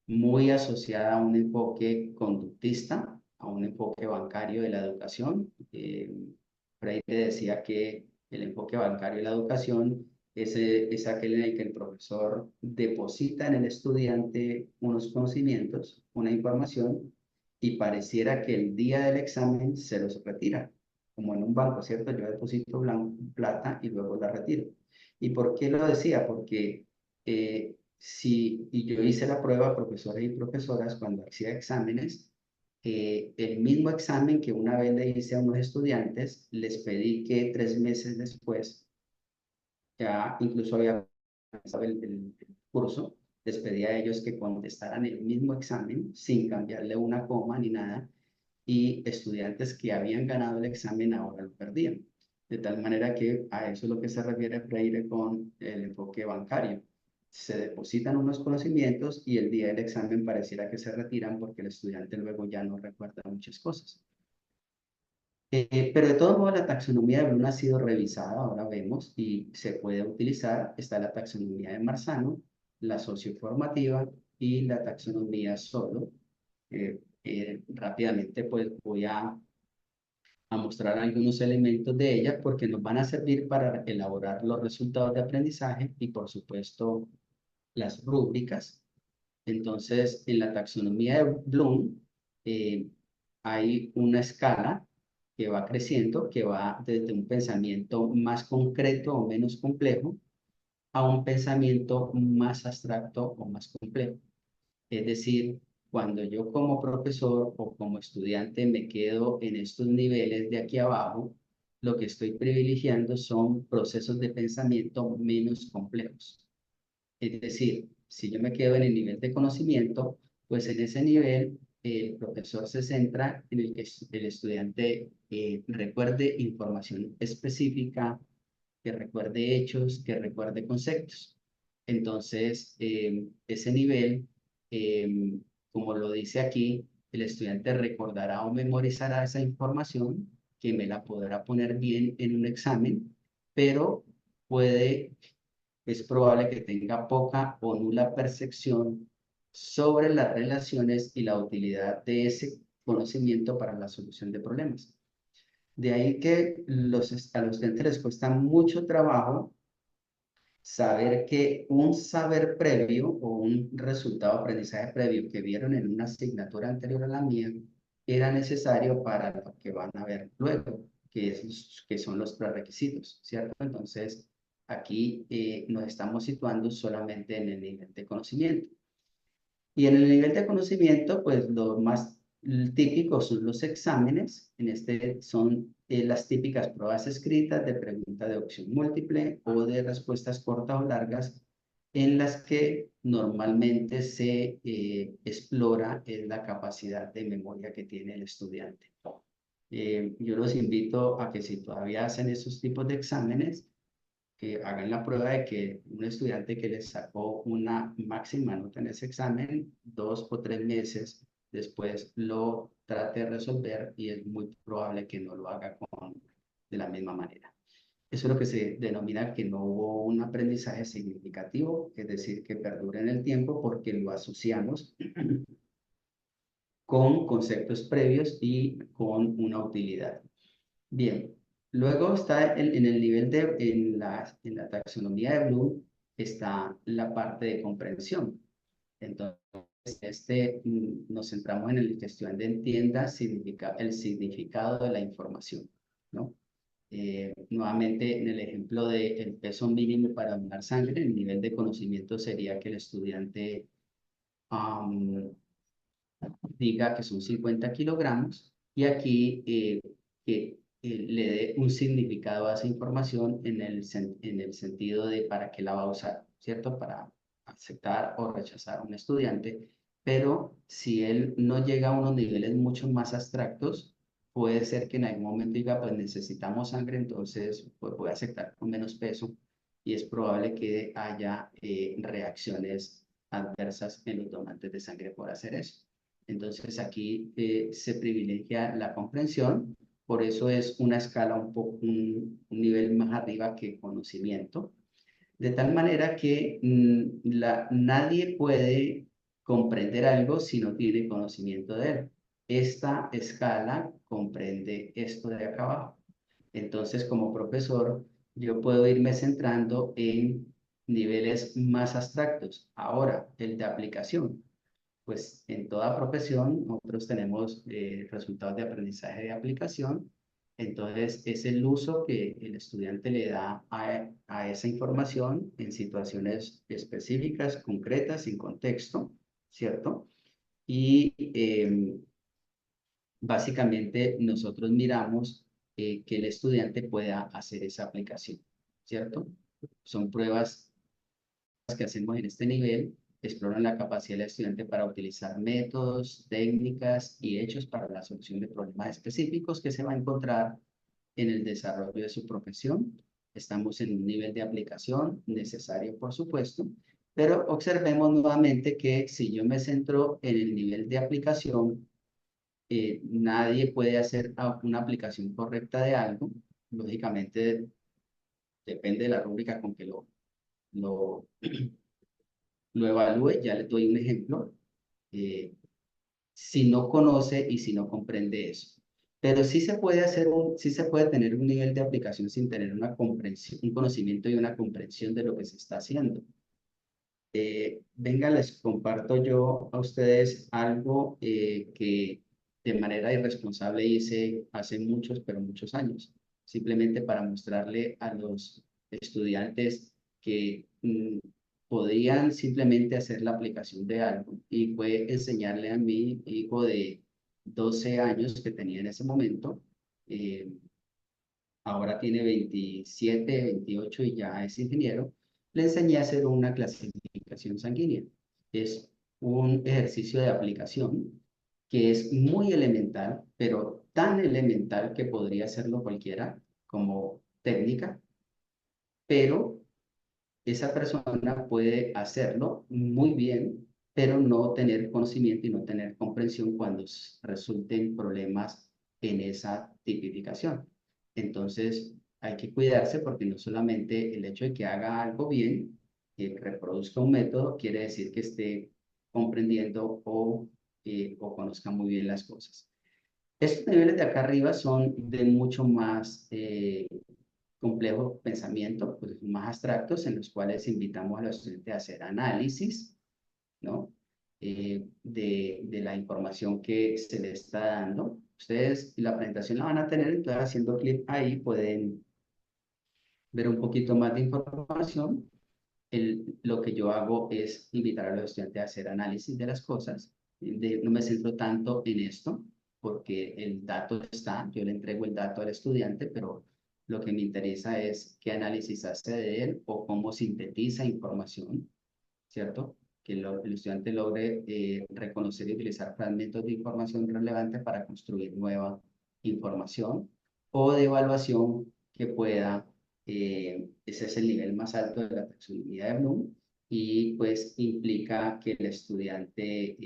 muy asociada a un enfoque conductista, a un enfoque bancario de la educación. Freire decía que el enfoque bancario de la educación es aquel en el que el profesor deposita en el estudiante unos conocimientos, una información, y pareciera que el día del examen se los retira, como en un banco, ¿cierto? Yo deposito plata y luego la retiro. ¿Y por qué lo decía? Porque y yo hice la prueba, profesores y profesoras, cuando hacía exámenes, el mismo examen que una vez le hice a unos estudiantes, les pedí que 3 meses después, ya incluso había empezado el curso, les pedí a ellos que contestaran el mismo examen sin cambiarle una coma ni nada, y estudiantes que habían ganado el examen ahora lo perdían. De tal manera que a eso es lo que se refiere Freire con el enfoque bancario. Se depositan unos conocimientos y el día del examen pareciera que se retiran porque el estudiante luego ya no recuerda muchas cosas. Pero de todos modos, la taxonomía de Bloom ha sido revisada, ahora vemos, y se puede utilizar. Está la taxonomía de Marzano, la socioformativa y la taxonomía solo. Rápidamente, pues voy a mostrar algunos elementos de ella porque nos van a servir para elaborar los resultados de aprendizaje y, por supuesto, las rúbricas. Entonces, en la taxonomía de Bloom hay una escala que va creciendo, que va desde un pensamiento más concreto o menos complejo a un pensamiento más abstracto o más complejo. Es decir, cuando yo como profesor o como estudiante me quedo en estos niveles de aquí abajo, lo que estoy privilegiando son procesos de pensamiento menos complejos. Es decir, si yo me quedo en el nivel de conocimiento, pues en ese nivel el profesor se centra en el que el estudiante recuerde información específica, que recuerde hechos, que recuerde conceptos. Entonces, ese nivel, eh, como lo dice aquí, el estudiante recordará o memorizará esa información que me la podrá poner bien en un examen, pero es probable que tenga poca o nula percepción sobre las relaciones y la utilidad de ese conocimiento para la solución de problemas. De ahí que a los estudiantes les cuesta mucho trabajo saber que un saber previo o un resultado de aprendizaje previo que vieron en una asignatura anterior a la mía era necesario para lo que van a ver luego, que son los prerequisitos, ¿cierto? Entonces, aquí nos estamos situando solamente en el nivel de conocimiento. Y en el nivel de conocimiento, pues lo más típico son los exámenes. En este son las típicas pruebas escritas de pregunta de opción múltiple o de respuestas cortas o largas, en las que normalmente se explora la capacidad de memoria que tiene el estudiante. Yo los invito a que si todavía hacen esos tipos de exámenes, que hagan la prueba de que un estudiante que les sacó una máxima nota en ese examen, 2 o 3 meses después lo trate de resolver y es muy probable que no lo haga de la misma manera. Eso es lo que se denomina que no hubo un aprendizaje significativo, es decir, que perdure en el tiempo porque lo asociamos con conceptos previos y con una utilidad. Bien, luego está en el nivel en la taxonomía de Bloom, está la parte de comprensión. Entonces, nos centramos en el que el estudiante entienda el significado de la información, ¿no? Nuevamente, en el ejemplo del peso mínimo para donar sangre, el nivel de conocimiento sería que el estudiante am, diga que son 50 kilogramos y aquí que le dé un significado a esa información en el sentido de para qué la va a usar, ¿cierto? Para aceptar o rechazar a un estudiante, pero si él no llega a unos niveles mucho más abstractos, puede ser que en algún momento diga, pues necesitamos sangre, entonces pues voy a aceptar con menos peso y es probable que haya reacciones adversas en los donantes de sangre por hacer eso. Entonces aquí se privilegia la comprensión, por eso es una escala un nivel más arriba que conocimiento, de tal manera que nadie puede comprender algo si no tiene conocimiento de él. Esta escala comprende esto de acá abajo. Entonces, como profesor, yo puedo irme centrando en niveles más abstractos. Ahora, el de aplicación. Pues en toda profesión nosotros tenemos resultados de aprendizaje de aplicación. Entonces es el uso que el estudiante le da a esa información en situaciones específicas, concretas, sin contexto, ¿cierto? Y básicamente nosotros miramos que el estudiante pueda hacer esa aplicación, ¿cierto? Son pruebas que hacemos en este nivel exploran la capacidad del estudiante para utilizar métodos, técnicas y hechos para la solución de problemas específicos que se va a encontrar en el desarrollo de su profesión. Estamos en un nivel de aplicación necesario, por supuesto, pero observemos nuevamente que si yo me centro en el nivel de aplicación, nadie puede hacer una aplicación correcta de algo. Lógicamente, depende de la rúbrica con que lo lo evalúe, ya le doy un ejemplo, eh, si no conoce y si no comprende eso. Pero sí se puede tener un nivel de aplicación sin tener una comprensión, un conocimiento y una comprensión de lo que se está haciendo. Venga, les comparto yo a ustedes algo que de manera irresponsable hice hace muchos, pero muchos años, simplemente para mostrarle a los estudiantes que podían simplemente hacer la aplicación de algo y fue enseñarle a mi hijo de 12 años que tenía en ese momento, eh, ahora tiene 27, 28 y ya es ingeniero, le enseñé a hacer una clasificación sanguínea. Es un ejercicio de aplicación que es muy elemental, pero tan elemental que podría hacerlo cualquiera como técnica, pero esa persona puede hacerlo muy bien, pero no tener conocimiento y no tener comprensión cuando resulten problemas en esa tipificación. Entonces, hay que cuidarse porque no solamente el hecho de que haga algo bien, que reproduzca un método, quiere decir que esté comprendiendo o conozca muy bien las cosas. Estos niveles de acá arriba son de mucho más complejo pensamiento, pues más abstractos, en los cuales invitamos a los estudiantes a hacer análisis, ¿no? De la información que se les está dando. Ustedes la presentación la van a tener, entonces haciendo clic ahí pueden ver un poquito más de información. Lo que yo hago es invitar a los estudiantes a hacer análisis de las cosas. No me centro tanto en esto, porque el dato está, yo le entrego el dato al estudiante, pero lo que me interesa es qué análisis hace de él o cómo sintetiza información, ¿cierto? Que el estudiante logre reconocer y utilizar fragmentos de información relevante para construir nueva información o de evaluación que pueda, ese es el nivel más alto de la taxonomía de Bloom, y pues implica que el estudiante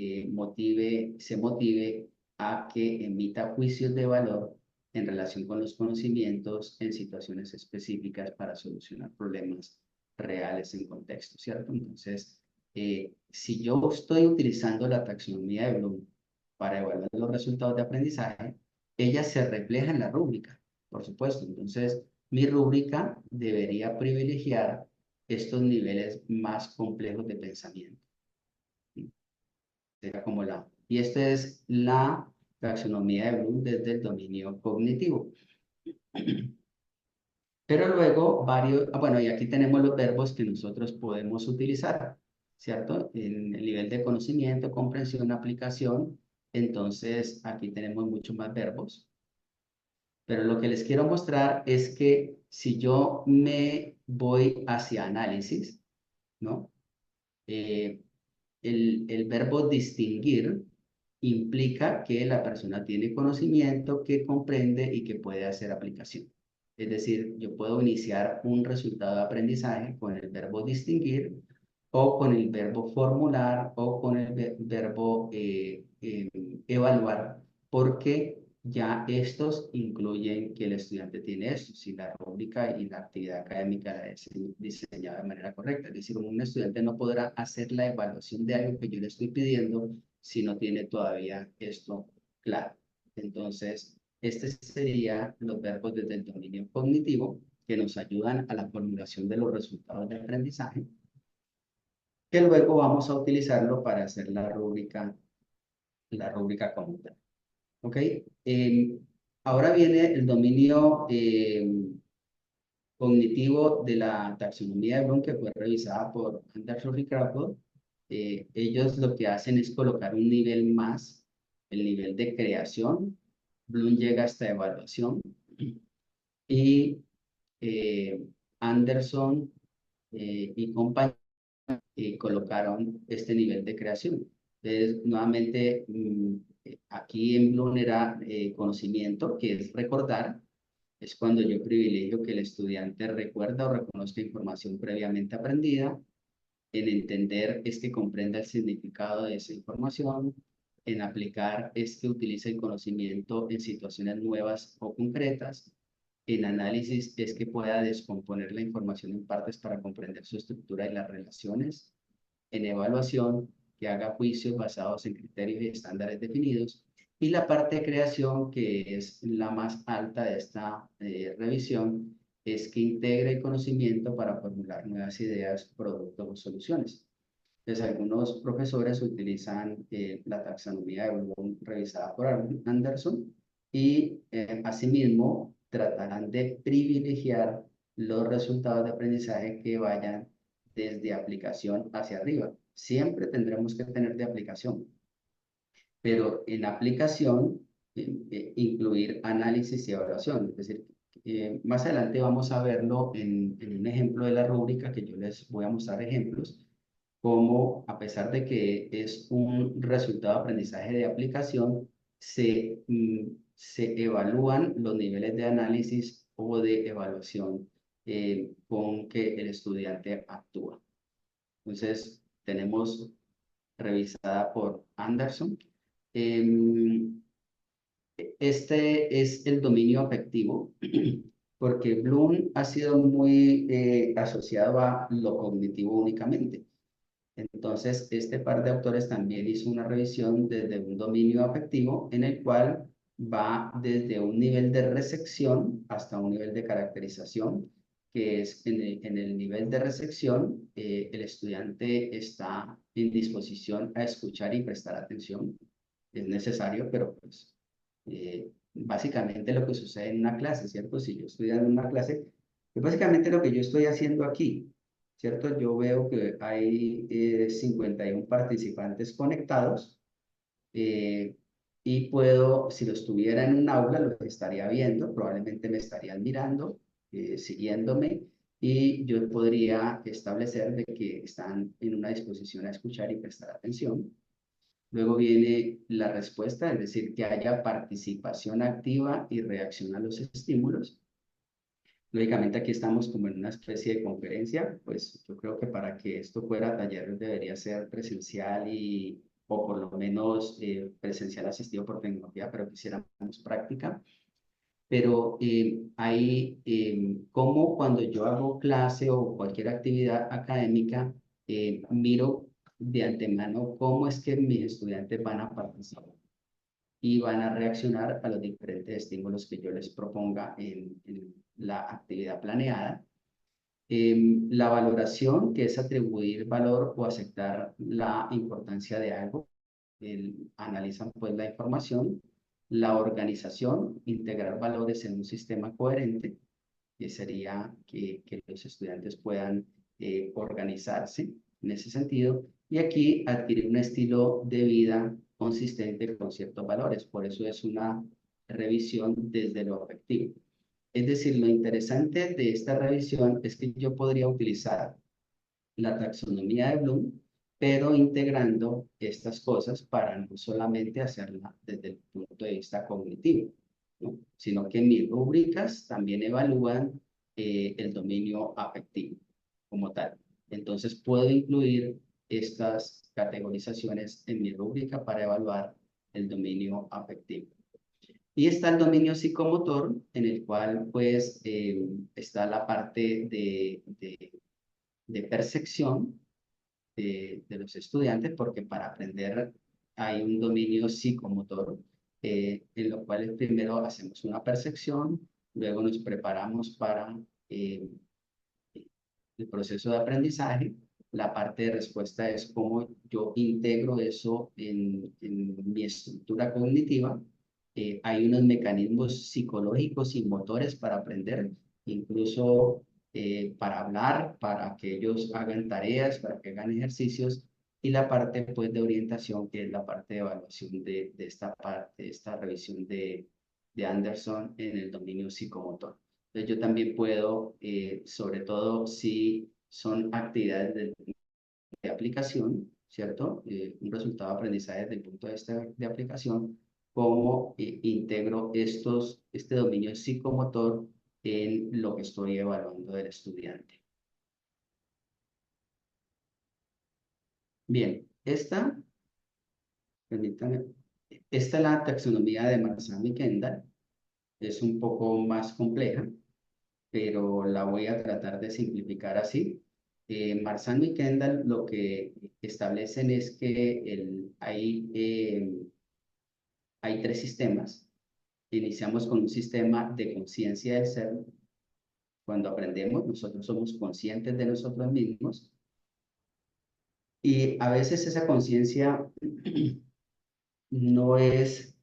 se motive a que emita juicios de valor en relación con los conocimientos en situaciones específicas para solucionar problemas reales en contexto, ¿cierto? Entonces, si yo estoy utilizando la taxonomía de Bloom para evaluar los resultados de aprendizaje, ella se refleja en la rúbrica, por supuesto. Entonces, mi rúbrica debería privilegiar estos niveles más complejos de pensamiento. Será como y esta es la taxonomía de Bloom desde el dominio cognitivo. Pero luego bueno, y aquí tenemos los verbos que nosotros podemos utilizar, ¿cierto? En el nivel de conocimiento, comprensión, aplicación, entonces aquí tenemos muchos más verbos. Pero lo que les quiero mostrar es que si yo me voy hacia análisis, ¿no? Eh, el verbo distinguir implica que la persona tiene conocimiento, que comprende y que puede hacer aplicación. Es decir, yo puedo iniciar un resultado de aprendizaje con el verbo distinguir o con el verbo formular o con el verbo evaluar, porque ya estos incluyen que el estudiante tiene esto, si la rúbrica y la actividad académica la es diseñada de manera correcta. Es decir, un estudiante no podrá hacer la evaluación de algo que yo le estoy pidiendo si no tiene todavía esto claro. Entonces, este serían los verbos desde el dominio cognitivo que nos ayudan a la formulación de los resultados de aprendizaje, que luego vamos a utilizarlo para hacer la rúbrica como tal. ¿Ok? Ahora viene el dominio cognitivo de la taxonomía de Bloom, que fue revisada por Anderson y Crawford. Ellos lo que hacen es colocar un nivel más, el nivel de creación. Bloom llega hasta evaluación y Anderson y compañía colocaron este nivel de creación. Entonces, nuevamente, aquí en Bloom era conocimiento, que es recordar, es cuando yo privilegio que el estudiante recuerda o reconozca información previamente aprendida. En entender es que comprenda el significado de esa información. En aplicar es que utilice el conocimiento en situaciones nuevas o concretas. En análisis es que pueda descomponer la información en partes para comprender su estructura y las relaciones. En evaluación, que haga juicios basados en criterios y estándares definidos. Y la parte de creación, que es la más alta de esta revisión, es que integre el conocimiento para formular nuevas ideas, productos o soluciones. Entonces, algunos profesores utilizan la taxonomía de Bloom revisada por Anderson y asimismo tratarán de privilegiar los resultados de aprendizaje que vayan desde aplicación hacia arriba. Siempre tendremos que tener de aplicación, pero en aplicación incluir análisis y evaluación. Es decir, más adelante vamos a verlo en un ejemplo de la rúbrica que yo les voy a mostrar ejemplos, como a pesar de que es un resultado de aprendizaje de aplicación, se evalúan los niveles de análisis o de evaluación con que el estudiante actúa. Entonces, tenemos revisada por Anderson. Este es el dominio afectivo, porque Bloom ha sido muy asociado a lo cognitivo únicamente. Entonces, este par de autores también hizo una revisión desde un dominio afectivo en el cual va desde un nivel de recepción hasta un nivel de caracterización, que es en el nivel de recepción, el estudiante está en disposición a escuchar y prestar atención. Es necesario, pero pues básicamente lo que sucede en una clase, ¿cierto? Si yo estoy dando una clase, es básicamente lo que yo estoy haciendo aquí. ¿Cierto? Yo veo que hay 51 participantes conectados eh, y puedo, si lo estuviera en un aula, los estaría viendo, probablemente me estarían mirando, siguiéndome, y yo podría establecer de que están en una disposición a escuchar y prestar atención. Luego viene la respuesta, es decir, que haya participación activa y reacción a los estímulos. Lógicamente aquí estamos como en una especie de conferencia, pues yo creo que para que esto fuera taller debería ser presencial o por lo menos presencial asistido por tecnología, pero quisiéramos práctica. Pero hay como cuando yo hago clase o cualquier actividad académica, miro de antemano cómo es que mis estudiantes van a participar y van a reaccionar a los diferentes estímulos que yo les proponga en la actividad planeada. La valoración, que es atribuir valor o aceptar la importancia de algo. Analizan pues la información. La organización, integrar valores en un sistema coherente, que sería que los estudiantes puedan organizarse en ese sentido. Y aquí adquirir un estilo de vida consistente con ciertos valores. Por eso es una revisión desde lo afectivo. Es decir, lo interesante de esta revisión es que yo podría utilizar la taxonomía de Bloom, pero integrando estas cosas para no solamente hacerla desde el punto de vista cognitivo, ¿no? Sino que mis rúbricas también evalúan el dominio afectivo como tal. Entonces puedo incluir estas categorizaciones en mi rúbrica para evaluar el dominio afectivo. Y está el dominio psicomotor, en el cual pues está la parte de percepción de los estudiantes, porque para aprender hay un dominio psicomotor, en lo cual primero hacemos una percepción, luego nos preparamos para el proceso de aprendizaje. La parte de respuesta es cómo yo integro eso en mi estructura cognitiva. Hay unos mecanismos psicológicos y motores para aprender, incluso para hablar, para que ellos hagan tareas, para que hagan ejercicios, y la parte pues, de orientación, que es la parte de evaluación de esta parte, esta revisión de Anderson en el dominio psicomotor. Entonces yo también puedo, sobre todo si son actividades de aplicación, ¿cierto? Un resultado de aprendizaje desde el punto de vista de aplicación, cómo integro este dominio psicomotor en lo que estoy evaluando del estudiante. Bien, permítanme, esta es la taxonomía de Marzano y Kendall. Es un poco más compleja, pero la voy a tratar de simplificar así. Marzano y Kendall lo que establecen es que hay tres sistemas. Iniciamos con un sistema de conciencia del ser. Cuando aprendemos, nosotros somos conscientes de nosotros mismos y a veces esa conciencia no es,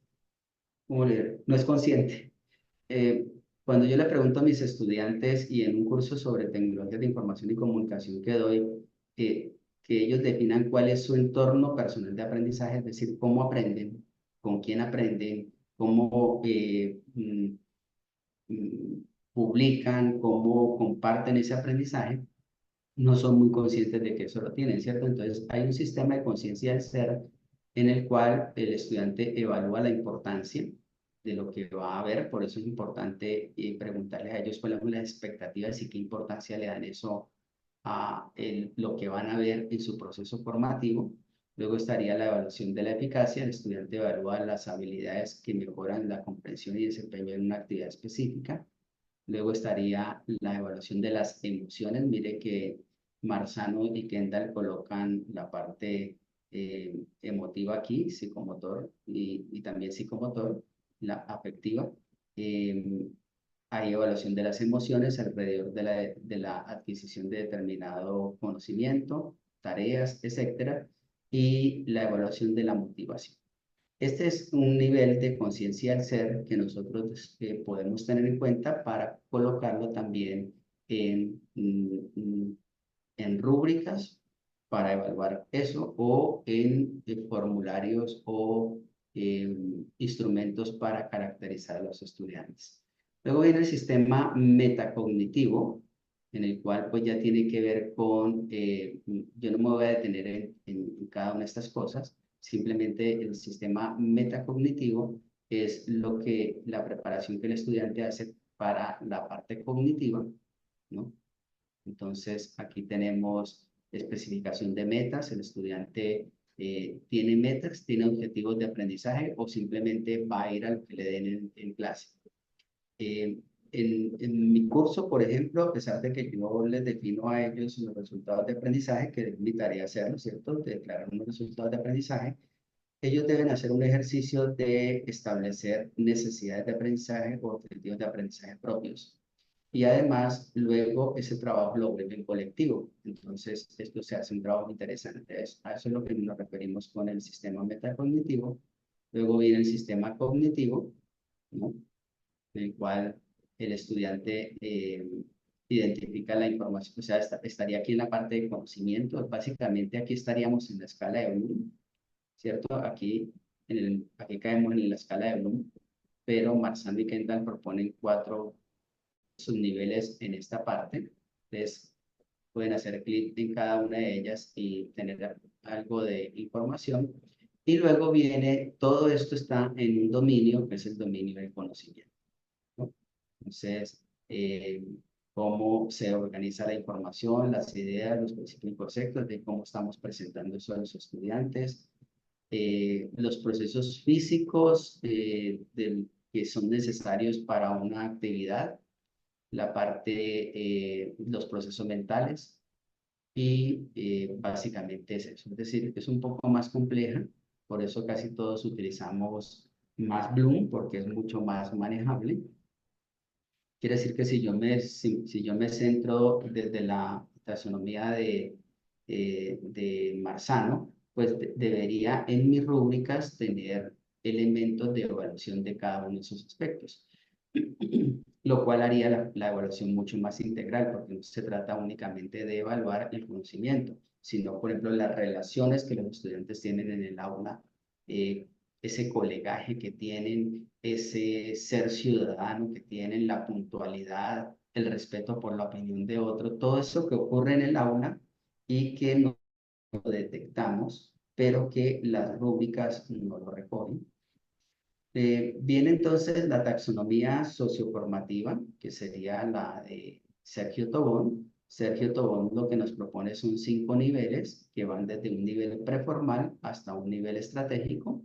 no es consciente. Eh, Cuando yo le pregunto a mis estudiantes y en un curso sobre tecnologías de información y comunicación que doy, que ellos definan cuál es su entorno personal de aprendizaje, es decir, cómo aprenden, con quién aprenden, cómo mm, publican, cómo comparten ese aprendizaje, no son muy conscientes de que eso lo tienen, ¿cierto? Entonces, hay un sistema de conciencia del ser en el cual el estudiante evalúa la importancia de lo que va a ver, por eso es importante preguntarles a ellos cuáles son las expectativas y qué importancia le dan eso a lo que van a ver en su proceso formativo. Luego estaría la evaluación de la eficacia, el estudiante evalúa las habilidades que mejoran la comprensión y desempeño en una actividad específica. Luego estaría la evaluación de las emociones. Mire que Marzano y Kendall colocan la parte emotiva aquí, psicomotor y también psicomotor, la afectiva. Eh, Hay evaluación de las emociones alrededor de la adquisición de determinado conocimiento, tareas, etcétera, y la evaluación de la motivación. Este es un nivel de conciencia del ser que nosotros podemos tener en cuenta para colocarlo también en, en rúbricas para evaluar eso o en formularios o instrumentos para caracterizar a los estudiantes. Luego viene el sistema metacognitivo, en el cual pues ya tiene que ver con, yo no me voy a detener en cada una de estas cosas, simplemente el sistema metacognitivo es la preparación que el estudiante hace para la parte cognitiva, ¿no? Entonces, aquí tenemos especificación de metas. El estudiante tiene metas, tiene objetivos de aprendizaje o simplemente va a ir a lo que le den en clase. Eh, en mi curso, por ejemplo, a pesar de que yo les defino a ellos los resultados de aprendizaje, que es mi tarea hacerlo, ¿cierto? De declarar unos resultados de aprendizaje, ellos deben hacer un ejercicio de establecer necesidades de aprendizaje o objetivos de aprendizaje propios. Y además, luego ese trabajo lo vuelve colectivo. Entonces, esto se hace un trabajo interesante. A eso es lo que nos referimos con el sistema metacognitivo. Luego viene el sistema cognitivo, ¿no? En el cual el estudiante identifica la información. O sea, estaría aquí en la parte de conocimiento. Básicamente, aquí estaríamos en la escala de Bloom, ¿cierto? Aquí caemos en la escala de Bloom, pero Marzano y Kendall proponen 4 subniveles en esta parte. Entonces, pueden hacer clic en cada una de ellas y tener algo de información. Y luego viene, todo esto está en un dominio, que es el dominio del conocimiento, ¿no? Entonces, cómo se organiza la información, las ideas, los principios y conceptos de cómo estamos presentando eso a los estudiantes, los procesos físicos que son necesarios para una actividad, la parte, los procesos mentales y básicamente es eso. Es decir, es un poco más compleja, por eso casi todos utilizamos más Bloom porque es mucho más manejable. Quiere decir que si yo me centro desde la taxonomía de Marzano, pues debería en mis rúbricas tener elementos de evaluación de cada uno de esos aspectos, lo cual haría la evaluación mucho más integral, porque no se trata únicamente de evaluar el conocimiento, sino, por ejemplo, las relaciones que los estudiantes tienen en el aula, eh, ese colegaje que tienen, ese ser ciudadano que tienen, la puntualidad, el respeto por la opinión de otro, todo eso que ocurre en el aula y que no lo detectamos, pero que las rúbricas no lo recogen. Viene entonces la taxonomía socioformativa, que sería la de Sergio Tobón. Sergio Tobón lo que nos propone son 5 niveles que van desde un nivel preformal hasta un nivel estratégico.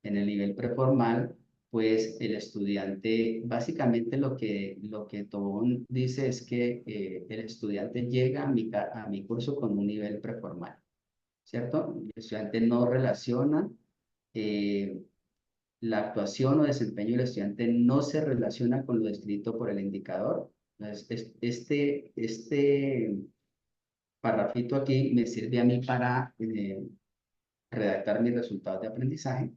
En el nivel preformal, pues el estudiante, básicamente lo que Tobón dice es que el estudiante llega a mi curso con un nivel preformal, ¿cierto? El estudiante no relaciona, eh, la actuación o desempeño del estudiante no se relaciona con lo descrito por el indicador. Entonces, este parrafito aquí me sirve a mí para redactar mis resultados de aprendizaje.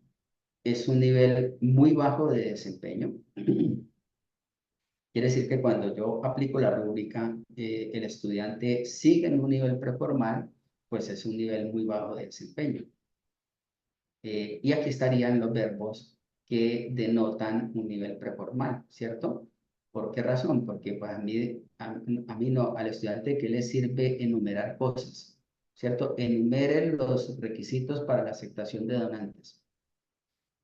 Es un nivel muy bajo de desempeño. Quiere decir que cuando yo aplico la rúbrica, el estudiante sigue en un nivel preformal, pues es un nivel muy bajo de desempeño. Y aquí estarían los verbos que denotan un nivel preformal, ¿cierto? ¿Por qué razón? Porque pues, a mí no, al estudiante, ¿qué le sirve enumerar cosas? ¿Cierto? Enumere los requisitos para la aceptación de donantes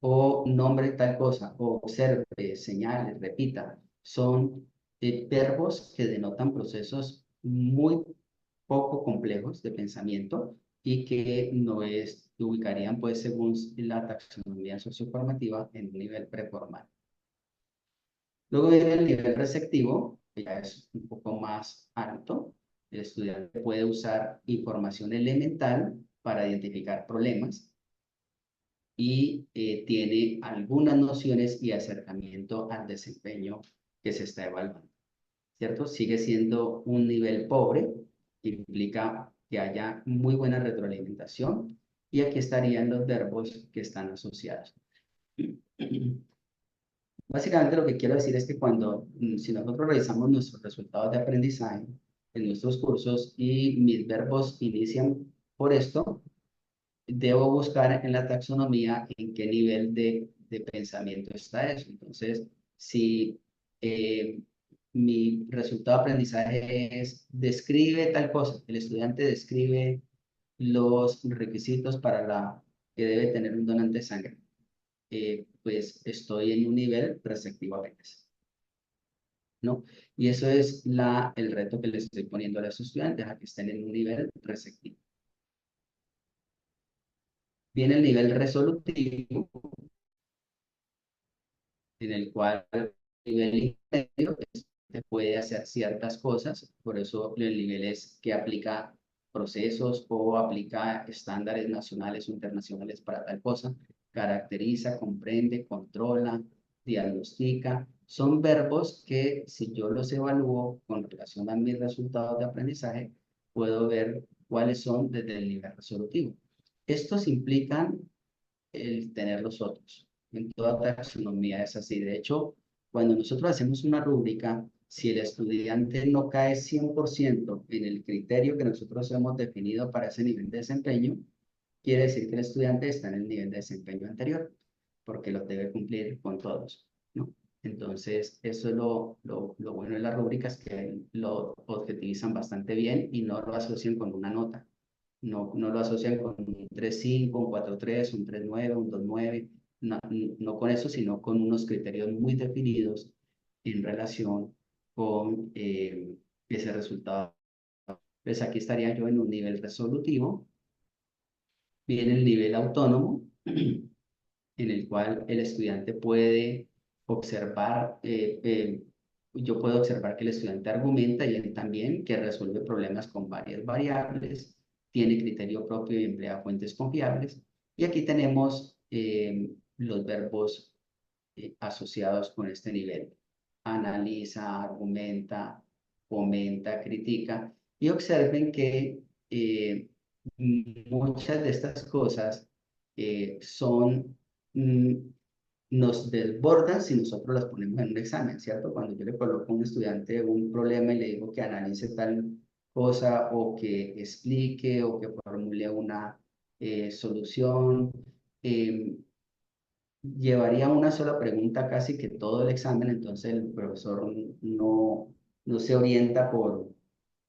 o nombre tal cosa, o observe, señale, repita. Son verbos que denotan procesos muy poco complejos de pensamiento y que no es, que ubicarían pues según la taxonomía socioformativa en un nivel preformal. Luego viene el nivel receptivo, que ya es un poco más alto, El estudiante puede usar información elemental para identificar problemas y tiene algunas nociones y acercamiento al desempeño que se está evaluando, ¿cierto? Sigue siendo un nivel pobre, implica que haya muy buena retroalimentación y aquí estarían los verbos que están asociados. Básicamente lo que quiero decir es que si nosotros revisamos nuestros resultados de aprendizaje en nuestros cursos y mis verbos inician por esto, debo buscar en la taxonomía en qué nivel de pensamiento está eso. Entonces, si eh, mi resultado de aprendizaje es describe tal cosa, el estudiante describe los requisitos para que debe tener un donante de sangre, pues estoy en un nivel receptivo apenas, ¿no? Y eso es el reto que les estoy poniendo a los estudiantes, a que estén en un nivel receptivo. Viene el nivel resolutivo, en el cual el nivel intermedio se puede hacer ciertas cosas, por eso el nivel es que aplica procesos o aplica estándares nacionales o internacionales para tal cosa, caracteriza, comprende, controla, diagnostica. Son verbos que si yo los evalúo con relación a mis resultados de aprendizaje, puedo ver cuáles son desde el nivel resolutivo. Estos implican el tener los otros. En toda taxonomía es así. De hecho, cuando nosotros hacemos una rúbrica, si el estudiante no cae 100% en el criterio que nosotros hemos definido para ese nivel de desempeño, quiere decir que el estudiante está en el nivel de desempeño anterior, porque lo debe cumplir con todos, ¿no? Entonces, eso es lo bueno de las rúbricas, que lo objetivizan bastante bien y no lo asocian con una nota. No lo asocian con un 3.5, un 4.3, un 3.9, un 2.9, no, no con eso, sino con unos criterios muy definidos en relación con ese resultado. Pues aquí estaría yo en un nivel resolutivo. Viene el nivel autónomo, en el cual el estudiante puede observar, yo puedo observar que el estudiante argumenta y él también, que resuelve problemas con varias variables, tiene criterio propio y emplea fuentes confiables. Y aquí tenemos los verbos asociados con este nivel. Analiza, argumenta, comenta, critica. Y observen que muchas de estas cosas son, mm, nos desbordan si nosotros las ponemos en un examen, ¿cierto? Cuando yo le coloco a un estudiante un problema y le digo que analice tal cosa o que explique o que formule una solución, eh, llevaría una sola pregunta casi que todo el examen, entonces el profesor no se orienta por,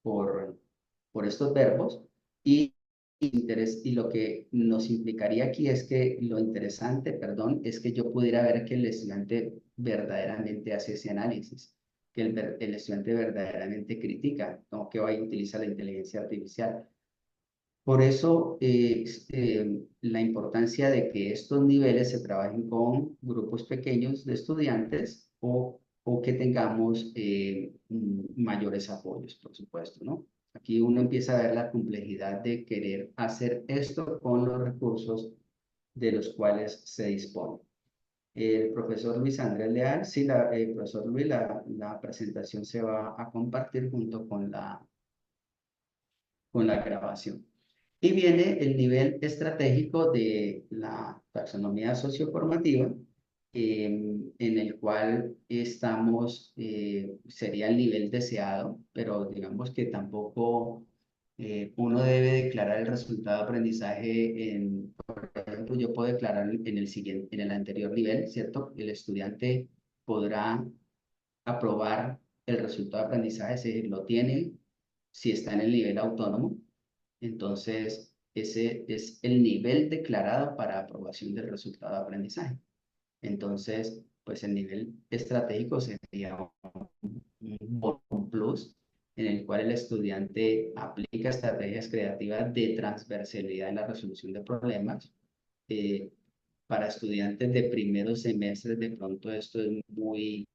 por estos verbos y, y lo que nos implicaría aquí es que lo interesante, perdón, es que yo pudiera ver que el estudiante verdaderamente hace ese análisis, que el estudiante verdaderamente critica, no que vaya a utilizar la inteligencia artificial. Por eso la importancia de que estos niveles se trabajen con grupos pequeños de estudiantes o que tengamos mayores apoyos, por supuesto, ¿no? Aquí uno empieza a ver la complejidad de querer hacer esto con los recursos de los cuales se dispone. El profesor Luis Andrés Leal, sí, profesor Luis, la presentación se va a compartir junto con la grabación. Y viene el nivel estratégico de la taxonomía socioformativa, en el cual estamos, sería el nivel deseado, pero digamos que tampoco uno debe declarar el resultado de aprendizaje por ejemplo, yo puedo declarar en el anterior nivel, ¿cierto? El estudiante podrá aprobar el resultado de aprendizaje, es decir, lo tiene si está en el nivel autónomo, entonces, ese es el nivel declarado para aprobación del resultado de aprendizaje. Entonces, pues el nivel estratégico sería un plus en el cual el estudiante aplica estrategias creativas de transversalidad en la resolución de problemas. Eh, para estudiantes de primeros semestres, de pronto esto es muy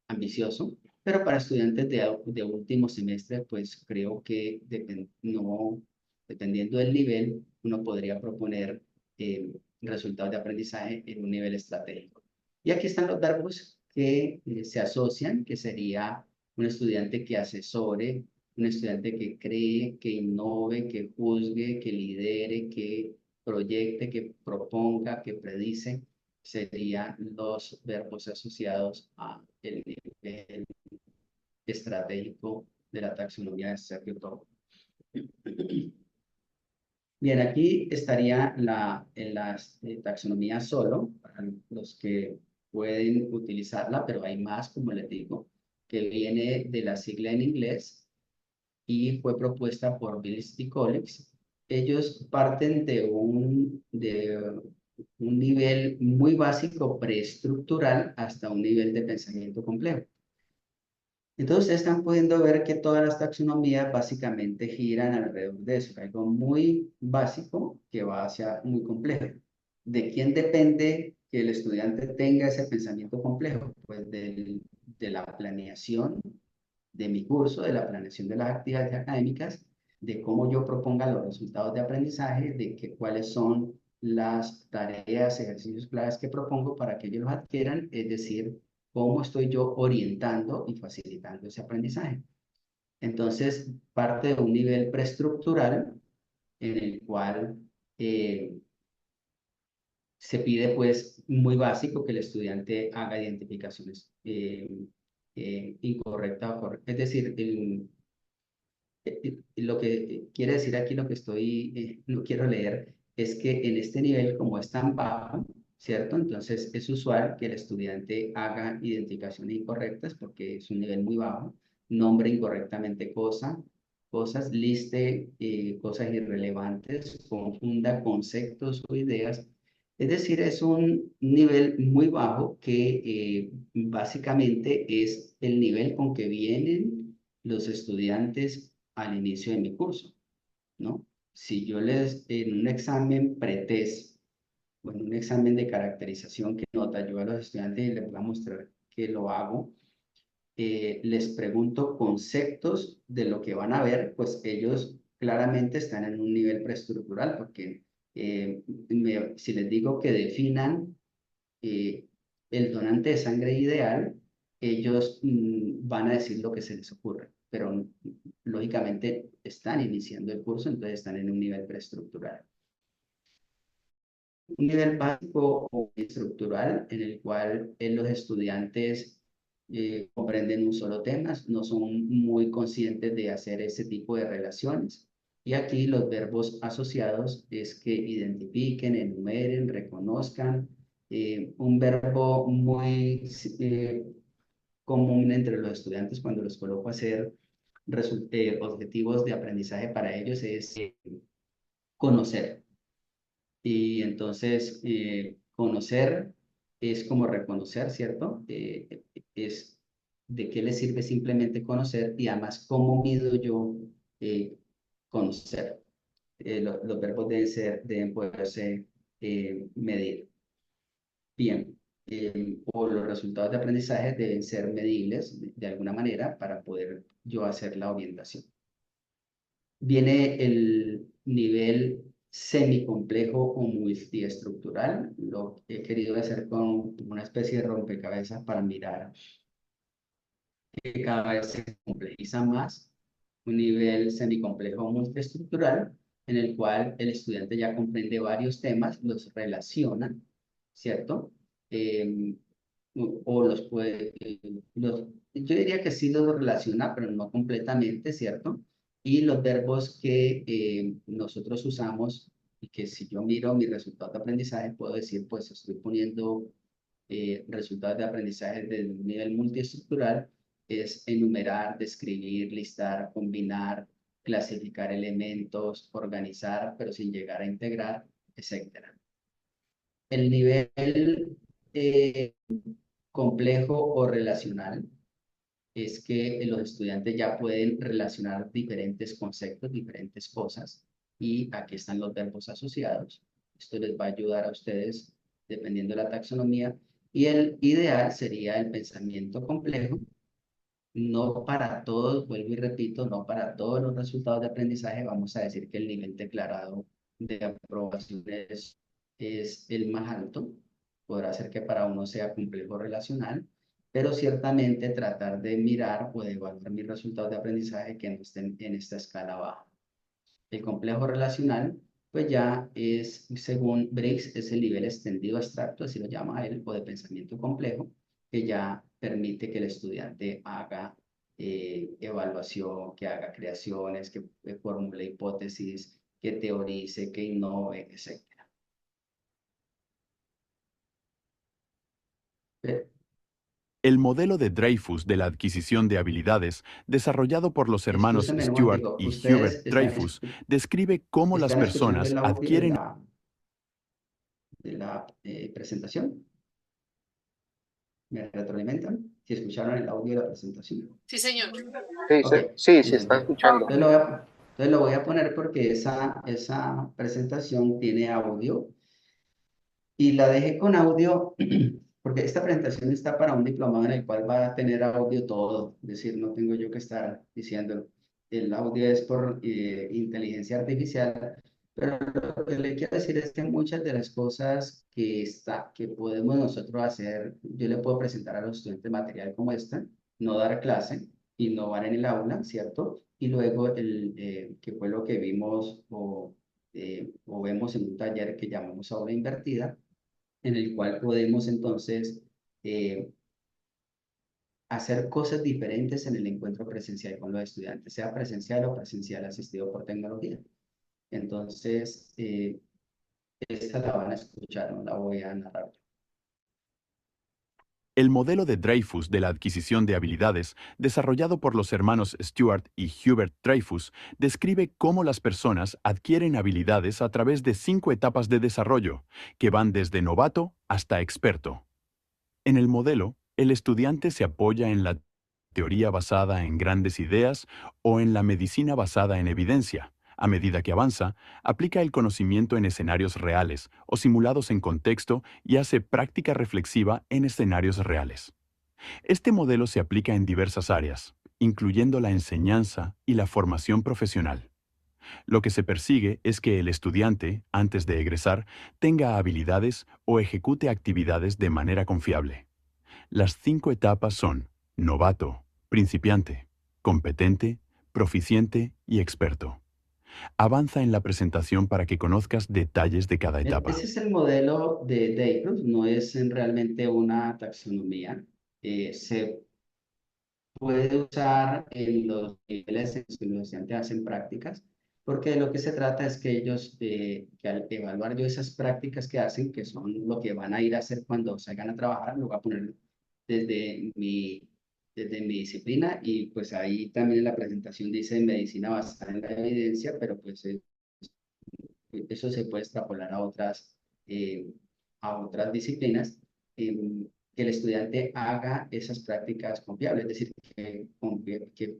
ambicioso, Pero para estudiantes de último semestre, pues creo que no, dependiendo del nivel, uno podría proponer resultados de aprendizaje en un nivel estratégico. Y aquí están los verbos que se asocian, que sería un estudiante que asesore, un estudiante que cree, que innove, que juzgue, que lidere, que proyecte, que proponga, que predice, serían los verbos asociados a el nivel estratégico de la taxonomía de Sergio Toro. Bien, aquí estaría en la taxonomía solo, para los que pueden utilizarla, pero hay más, como les digo, que viene de la sigla en inglés y fue propuesta por Bilsby College. Ellos parten de un nivel muy básico preestructural hasta un nivel de pensamiento complejo. Entonces están pudiendo ver que todas las taxonomías básicamente giran alrededor de eso, algo muy básico que va hacia muy complejo. ¿De quién depende que el estudiante tenga ese pensamiento complejo? Pues de la planeación de mi curso, de la planeación de las actividades académicas, de cómo yo proponga los resultados de aprendizaje, cuáles son las tareas, ejercicios claves que propongo para que ellos los adquieran, es decir, cómo estoy yo orientando y facilitando ese aprendizaje. Entonces, parte de un nivel preestructural en el cual se pide pues muy básico que el estudiante haga identificaciones incorrectas o correctas. Es decir, lo que quiere decir aquí, lo que no quiero leer, es que en este nivel, como es tan bajo, ¿cierto? Entonces es usual que el estudiante haga identificaciones incorrectas porque es un nivel muy bajo, nombre incorrectamente cosas, liste cosas irrelevantes, confunda conceptos o ideas. Es decir, es un nivel muy bajo que básicamente es el nivel con que vienen los estudiantes al inicio de mi curso, ¿no? Si yo en un examen pretest o en un examen de caracterización que nota yo a los estudiantes y les voy a mostrar que lo hago, les pregunto conceptos de lo que van a ver, pues ellos claramente están en un nivel preestructural, porque si les digo que definan eh, el donante de sangre ideal, ellos van a decir lo que se les ocurre, pero lógicamente están iniciando el curso, entonces están en un nivel preestructural. Un nivel básico o estructural en el cual los estudiantes comprenden un solo tema, no son muy conscientes de hacer ese tipo de relaciones. Y aquí los verbos asociados es que identifiquen, enumeren, reconozcan. Un verbo muy común entre los estudiantes cuando los coloco a hacer objetivos de aprendizaje para ellos es conocer. Y entonces, conocer es como reconocer, ¿cierto? Es de qué le sirve simplemente conocer y además cómo mido yo eh, conocer. Los verbos deben poderse medir. Bien, o los resultados de aprendizaje deben ser medibles de alguna manera para poder yo hacer la orientación. Viene el nivel semicomplejo o multiestructural. Lo he querido hacer con una especie de rompecabezas para mirar que cada vez se complejiza más. Un nivel semicomplejo o multiestructural en el cual el estudiante ya comprende varios temas, los relaciona, ¿cierto? Eh, o los puede, yo diría que sí los relaciona, pero no completamente, ¿cierto? Y los verbos que nosotros usamos y que si yo miro mi resultado de aprendizaje, puedo decir, pues estoy poniendo resultados de aprendizaje del nivel multiestructural, es enumerar, describir, listar, combinar, clasificar elementos, organizar, pero sin llegar a integrar, etcétera. El nivel complejo o relacional es que los estudiantes ya pueden relacionar diferentes conceptos, diferentes cosas, y aquí están los verbos asociados. Esto les va a ayudar a ustedes dependiendo de la taxonomía. Y el ideal sería el pensamiento complejo, No para todos, vuelvo y repito, no para todos los resultados de aprendizaje vamos a decir que el nivel declarado de aprobación es el más alto. Podrá ser que para uno sea complejo relacional, pero ciertamente tratar de mirar o de evaluar mis resultados de aprendizaje que no estén en esta escala baja. El complejo relacional, pues ya es, según Briggs, es el nivel extendido abstracto, así lo llama él, o de pensamiento complejo, que ya permite que el estudiante haga evaluación, que haga creaciones, que formule hipótesis, que teorice, que innove, etc. Eh, El modelo de Dreyfus de la adquisición de habilidades, desarrollado por los hermanos Escúcheme un Stewart momentico, y Hubert ¿ustedes Dreyfus, describe cómo las están escuchando personas el audio adquieren. de la presentación? ¿Me retroalimentan? Si escucharon el audio de la presentación. Sí, señor. Sí, Ok, sí, se está excelente. escuchando. Entonces lo voy a poner porque esa presentación tiene audio y la dejé con audio porque esta presentación está para un diplomado en el cual va a tener audio todo. Es decir, no tengo yo que estar diciendo el audio es por inteligencia artificial, pero lo que le quiero decir es que muchas de las cosas que podemos nosotros hacer, yo le puedo presentar a los estudiantes material como esta, no dar clase, innovar en el aula, ¿cierto? Y luego, que fue lo que vimos o vemos en un taller que llamamos aula invertida, en el cual podemos entonces eh, hacer cosas diferentes en el encuentro presencial con los estudiantes, sea presencial o presencial asistido por tecnología. Entonces, esta la van a escuchar, no la voy a narrar. El modelo de Dreyfus de la adquisición de habilidades, desarrollado por los hermanos Stewart y Hubert Dreyfus, describe cómo las personas adquieren habilidades a través de 5 etapas de desarrollo, que van desde novato hasta experto. En el modelo, el estudiante se apoya en la teoría basada en grandes ideas o en la medicina basada en evidencia. A medida que avanza, aplica el conocimiento en escenarios reales o simulados en contexto y hace práctica reflexiva en escenarios reales. Este modelo se aplica en diversas áreas, incluyendo la enseñanza y la formación profesional. Lo que se persigue es que el estudiante, antes de egresar, tenga habilidades o ejecute actividades de manera confiable. Las 5 etapas son novato, principiante, competente, proficiente y experto. Avanza en la presentación para que conozcas detalles de cada etapa. Ese es el modelo de Daycross, no es realmente una taxonomía. Se puede usar en los niveles en los que los estudiantes hacen prácticas, porque de lo que se trata es que ellos, que al evaluar yo esas prácticas que hacen, que son lo que van a ir a hacer cuando salgan a trabajar, lo voy a poner desde mi, desde mi disciplina y pues ahí también en la presentación dice medicina basada en la evidencia, pero pues eso se puede extrapolar a otras disciplinas, que el estudiante haga esas prácticas confiables, es decir, que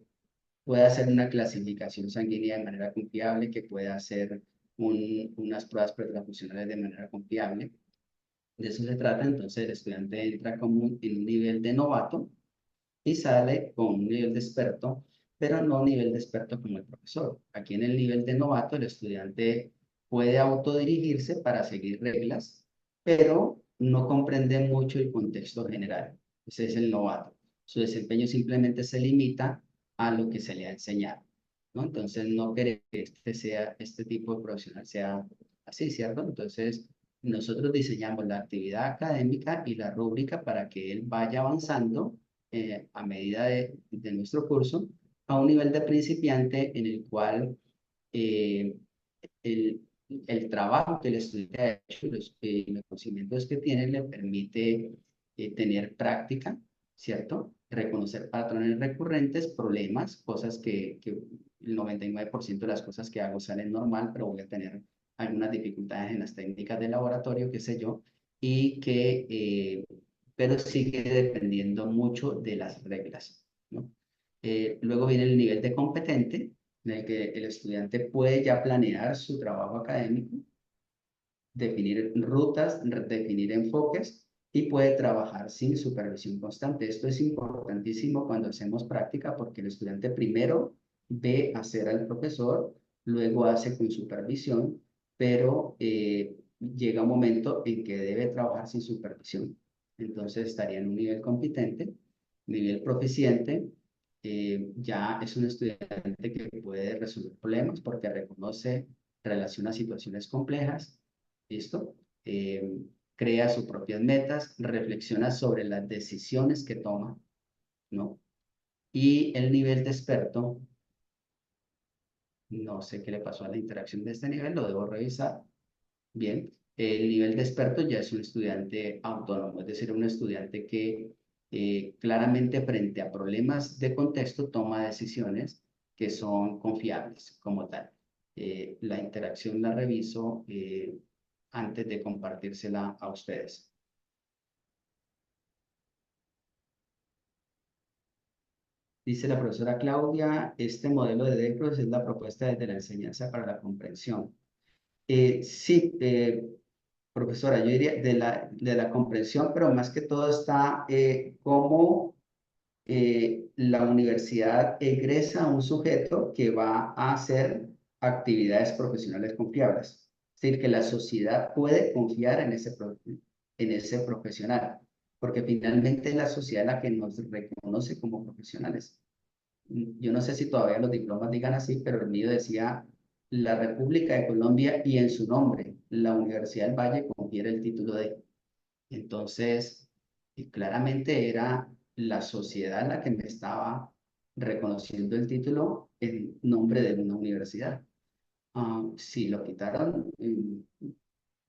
pueda hacer una clasificación sanguínea de manera confiable, que pueda hacer unas pruebas pretransfusionales de manera confiable. De eso se trata, entonces el estudiante entra en un nivel de novato y sale con un nivel de experto, pero no un nivel de experto como el profesor. Aquí en el nivel de novato, el estudiante puede autodirigirse para seguir reglas, pero no comprende mucho el contexto general. Ese es el novato. Su desempeño simplemente se limita a lo que se le ha enseñado, ¿no? Entonces, no queremos que este tipo de profesional sea así, ¿cierto? Entonces, nosotros diseñamos la actividad académica y la rúbrica para que él vaya avanzando a medida de nuestro curso a un nivel de principiante en el cual eh, el, el trabajo que el estudiante ha hecho, los conocimientos que tiene, le permite tener práctica, ¿cierto? Reconocer patrones recurrentes, problemas, cosas que el 99% de las cosas que hago salen normal, pero voy a tener algunas dificultades en las técnicas de laboratorio, qué sé yo, y pero sigue dependiendo mucho de las reglas, ¿no? Luego viene el nivel de competente, en el que el estudiante puede ya planear su trabajo académico, definir rutas, definir enfoques y puede trabajar sin supervisión constante. Esto es importantísimo cuando hacemos práctica porque el estudiante primero ve hacer al profesor, luego hace con supervisión, pero llega un momento en que debe trabajar sin supervisión. Entonces estaría en un nivel competente, nivel proficiente. Ya es un estudiante que puede resolver problemas porque reconoce, relaciona situaciones complejas. ¿Listo? Crea sus propias metas, reflexiona sobre las decisiones que toma, ¿no? Y el nivel de experto, no sé qué le pasó a la interacción de este nivel, lo debo revisar. Bien, el nivel de experto ya es un estudiante autónomo, es decir, un estudiante que claramente frente a problemas de contexto toma decisiones que son confiables como tal. La interacción la reviso antes de compartírsela a ustedes. Dice la profesora Claudia, este modelo de DECROS es la propuesta desde la enseñanza para la comprensión. Sí, profesora, yo diría de la comprensión, pero más que todo está cómo la universidad egresa a un sujeto que va a hacer actividades profesionales confiables. Es decir, que la sociedad puede confiar en ese profesional, porque finalmente es la sociedad la que nos reconoce como profesionales. Yo no sé si todavía los diplomas digan así, pero el mío decía la República de Colombia y en su nombre, la Universidad del Valle confiere el título de. Entonces, claramente era la sociedad la que me estaba reconociendo el título en nombre de una universidad. Si lo quitaron,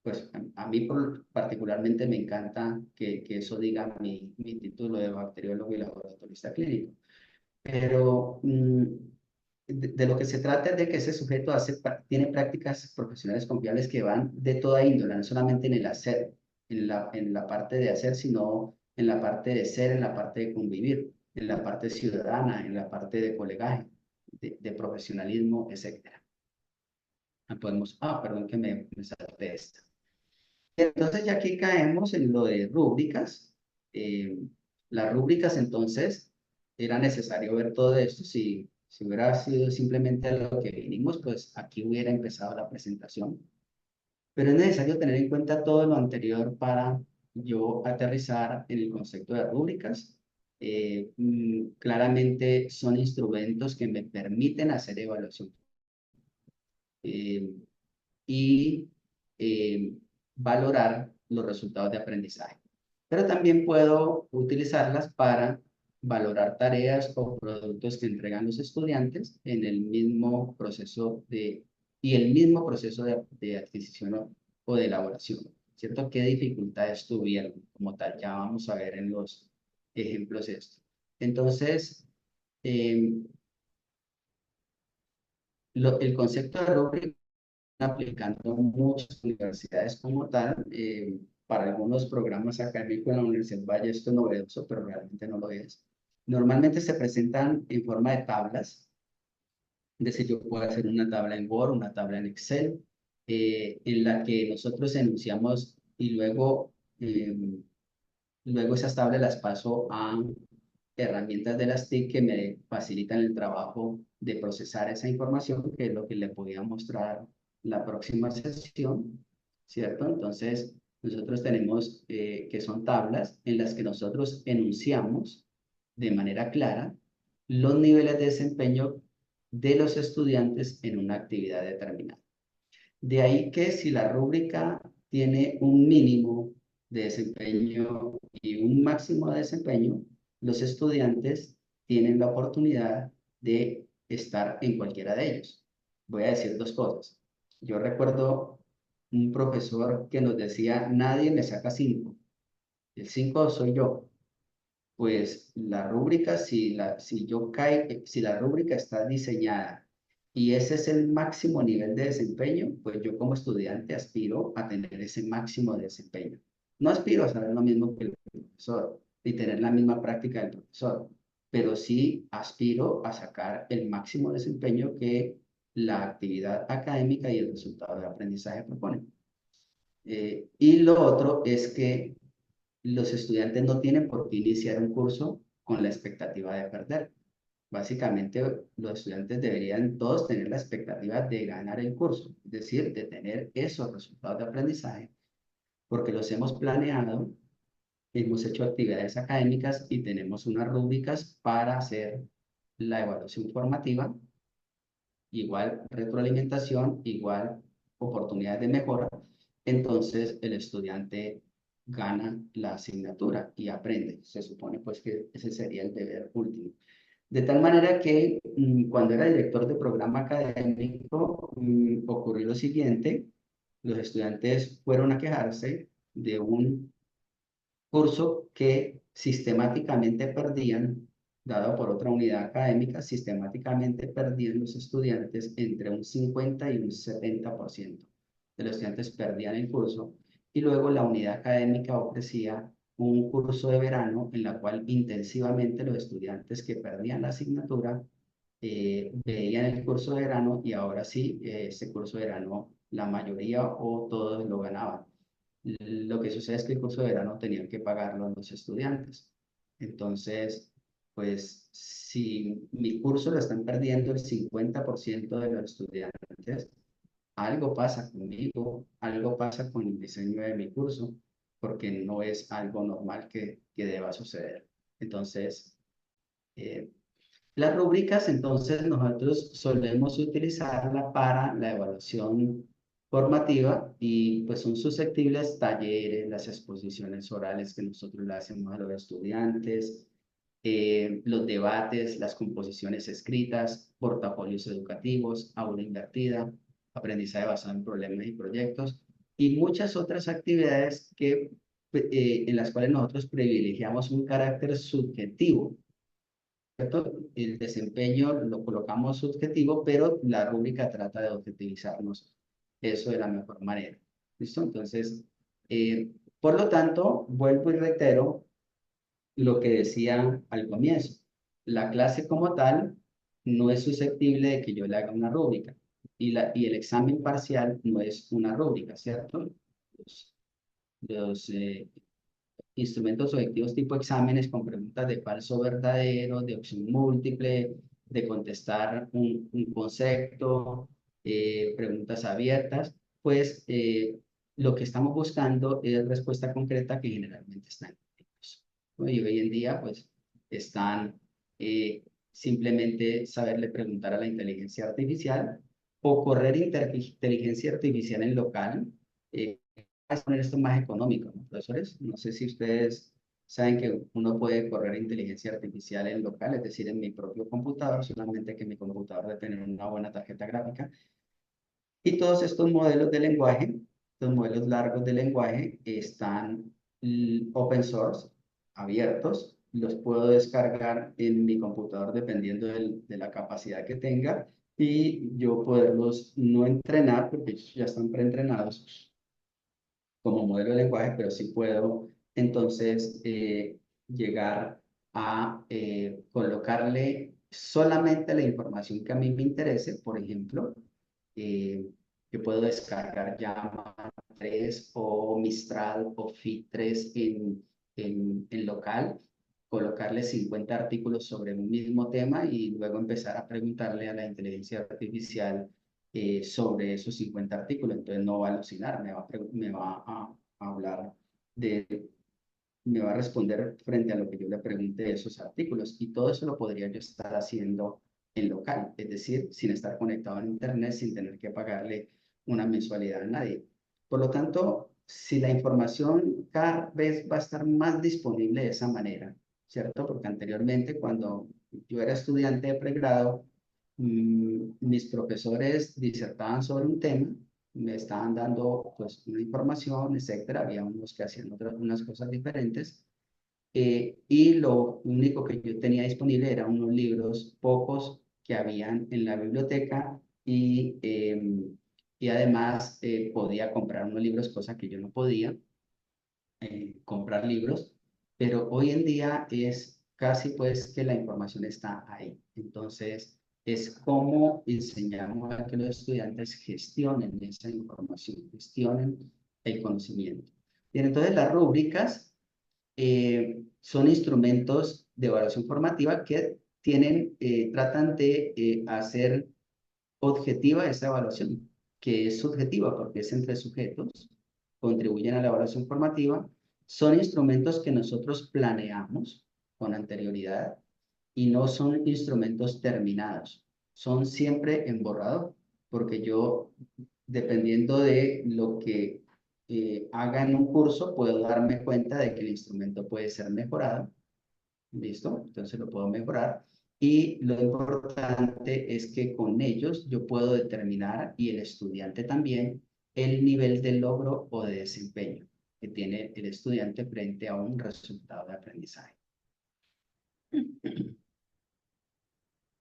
pues a mí particularmente me encanta que eso diga mi título de bacteriólogo y laboratorista clínico. Pero de lo que se trata es de que ese sujeto tiene prácticas profesionales confiables que van de toda índole, no solamente en el hacer, en la parte de hacer, sino en la parte de ser, en la parte de convivir, en la parte ciudadana, en la parte de colegaje, de profesionalismo, etcétera. Perdón que me salté esta. Entonces ya aquí caemos en lo de rúbricas. Eh, las rúbricas entonces era necesario ver todo esto. Si hubiera sido simplemente a lo que vinimos, pues aquí hubiera empezado la presentación. Pero es necesario tener en cuenta todo lo anterior para yo aterrizar en el concepto de rúbricas. Claramente son instrumentos que me permiten hacer evaluación eh, y eh, valorar los resultados de aprendizaje. Pero también puedo utilizarlas para valorar tareas o productos que entregan los estudiantes en el mismo proceso y el mismo proceso de adquisición o de elaboración. ¿Cierto? ¿Qué dificultades tuvieron como tal? Ya vamos a ver en los ejemplos esto. Entonces, eh, el concepto de rúbrica aplicando en muchas universidades como tal. Para algunos programas académicos en la Universidad Valle esto es novedoso, pero realmente no lo es. Normalmente se presentan en forma de tablas, es decir, yo puedo hacer una tabla en Word, una tabla en Excel, en la que nosotros enunciamos y luego esas tablas las paso a herramientas de las TIC que me facilitan el trabajo de procesar esa información, que es lo que le podía mostrar la próxima sesión, ¿cierto? Entonces, nosotros tenemos que son tablas en las que nosotros enunciamos de manera clara los niveles de desempeño de los estudiantes en una actividad determinada. De ahí que si la rúbrica tiene un mínimo de desempeño y un máximo de desempeño, los estudiantes tienen la oportunidad de estar en cualquiera de ellos. Voy a decir dos cosas. Yo recuerdo un profesor que nos decía, nadie me saca 5. El 5 soy yo. Pues la rúbrica, si la rúbrica está diseñada y ese es el máximo nivel de desempeño, pues yo como estudiante aspiro a tener ese máximo de desempeño. No aspiro a saber lo mismo que el profesor ni tener la misma práctica del profesor, pero sí aspiro a sacar el máximo desempeño que la actividad académica y el resultado de aprendizaje proponen. Y lo otro es que los estudiantes no tienen por qué iniciar un curso con la expectativa de perder. Básicamente, los estudiantes deberían todos tener la expectativa de ganar el curso, es decir, de tener esos resultados de aprendizaje, porque los hemos planeado, hemos hecho actividades académicas y tenemos unas rúbricas para hacer la evaluación formativa, igual retroalimentación, igual oportunidades de mejora. Entonces, el estudiante gana la asignatura y aprende. Se supone pues que ese sería el deber último. De tal manera que cuando era director de programa académico, ocurrió lo siguiente: los estudiantes fueron a quejarse de un curso que sistemáticamente perdían, dado por otra unidad académica, sistemáticamente perdían los estudiantes entre un 50 y un 70% de los estudiantes perdían el curso, y luego la unidad académica ofrecía un curso de verano en la cual intensivamente los estudiantes que perdían la asignatura veían el curso de verano, y ahora sí, ese curso de verano la mayoría o todos lo ganaban. Lo que sucede es que el curso de verano tenían que pagarlo los estudiantes. Entonces, pues si mi curso lo están perdiendo el 50% de los estudiantes, algo pasa conmigo, algo pasa con el diseño de mi curso, porque no es algo normal que deba suceder. Entonces, eh, las rúbricas, entonces, nosotros solemos utilizarla para la evaluación formativa, y pues son susceptibles talleres, las exposiciones orales que nosotros le hacemos a los estudiantes, los debates, las composiciones escritas, portafolios educativos, aula invertida, aprendizaje basado en problemas y proyectos, y muchas otras actividades en las cuales nosotros privilegiamos un carácter subjetivo, ¿cierto? El desempeño lo colocamos subjetivo, pero la rúbrica trata de objetivizarnos eso de la mejor manera. ¿Listo? Entonces, por lo tanto, vuelvo y reitero lo que decía al comienzo. La clase como tal no es susceptible de que yo le haga una rúbrica, y el examen parcial no es una rúbrica, ¿cierto? Los instrumentos objetivos tipo exámenes con preguntas de falso o verdadero, de opción múltiple, de contestar un concepto, preguntas abiertas, pues lo que estamos buscando es respuesta concreta que generalmente está en libros, ¿no? Y hoy en día pues están simplemente saberle preguntar a la inteligencia artificial o correr inteligencia artificial en local. eh, a poner esto más económico, ¿no, profesores? No sé si ustedes saben que uno puede correr inteligencia artificial en local, es decir, en mi propio computador, solamente que mi computador debe tener una buena tarjeta gráfica. Y todos estos modelos de lenguaje, los modelos largos de lenguaje, están open source, abiertos. Los puedo descargar en mi computador dependiendo de la capacidad que tenga, y yo poderlos no entrenar, porque ya están preentrenados como modelo de lenguaje, pero sí puedo entonces llegar a colocarle solamente la información que a mí me interese. Por ejemplo, eh, yo puedo descargar Llama 3 o Mistral o Fit 3 en local, colocarle 50 artículos sobre un mismo tema y luego empezar a preguntarle a la inteligencia artificial sobre esos 50 artículos. Entonces no va a alucinar, me va a hablar de, me va a responder frente a lo que yo le pregunte de esos artículos. Y todo eso lo podría yo estar haciendo en local, es decir, sin estar conectado a internet, sin tener que pagarle una mensualidad a nadie. Por lo tanto, si la información cada vez va a estar más disponible de esa manera, ¿cierto? Porque anteriormente, cuando yo era estudiante de pregrado, mis profesores disertaban sobre un tema, me estaban dando pues una información, etcétera. Había unos que hacían unas cosas diferentes, y lo único que yo tenía disponible eran unos libros pocos que habían en la biblioteca, y además podía comprar unos libros, cosa que yo no podía comprar libros, pero hoy en día es casi pues que la información está ahí. Entonces, es cómo enseñamos a que los estudiantes gestionen esa información, gestionen el conocimiento. Bien, entonces las rúbricas son instrumentos de evaluación formativa que tratan de hacer objetiva esa evaluación, que es subjetiva porque es entre sujetos, contribuyen a la evaluación formativa, son instrumentos que nosotros planeamos con anterioridad y no son instrumentos terminados, son siempre en borrador, porque yo, dependiendo de lo que haga en un curso, puedo darme cuenta de que el instrumento puede ser mejorado. ¿Listo? Entonces lo puedo mejorar. Y lo importante es que con ellos yo puedo determinar, y el estudiante también, el nivel de logro o de desempeño que tiene el estudiante frente a un resultado de aprendizaje.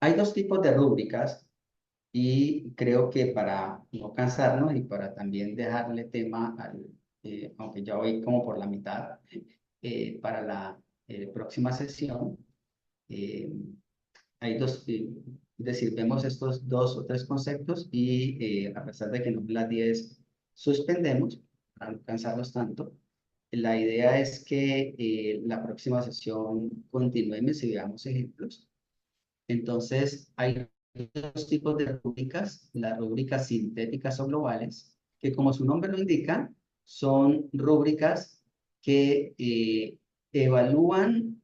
Hay dos tipos de rúbricas y creo que para no cansarnos y para también dejarle tema aunque ya voy como por la mitad, para la próxima sesión. eh, Hay dos, es decir, vemos estos dos o tres conceptos y a pesar de que no las 10 suspendemos, para no cansarlos tanto, la idea es que la próxima sesión continuemos y veamos ejemplos. Entonces, hay dos tipos de rúbricas, las rúbricas sintéticas o globales, que como su nombre lo indica, son rúbricas que evalúan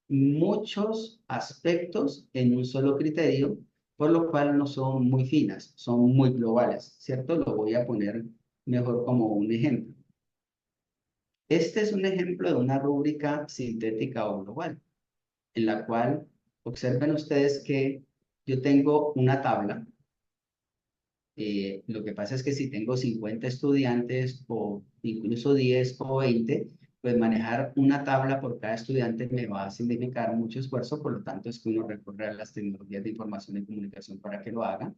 muchos aspectos en un solo criterio, por lo cual no son muy finas, son muy globales, ¿cierto? Lo voy a poner mejor como un ejemplo. Este es un ejemplo de una rúbrica sintética o global, en la cual observen ustedes que yo tengo una tabla. Lo que pasa es que si tengo 50 estudiantes o incluso 10 o 20, pues manejar una tabla por cada estudiante me va a significar mucho esfuerzo, por lo tanto es que uno recurre a las tecnologías de información y comunicación para que lo haga.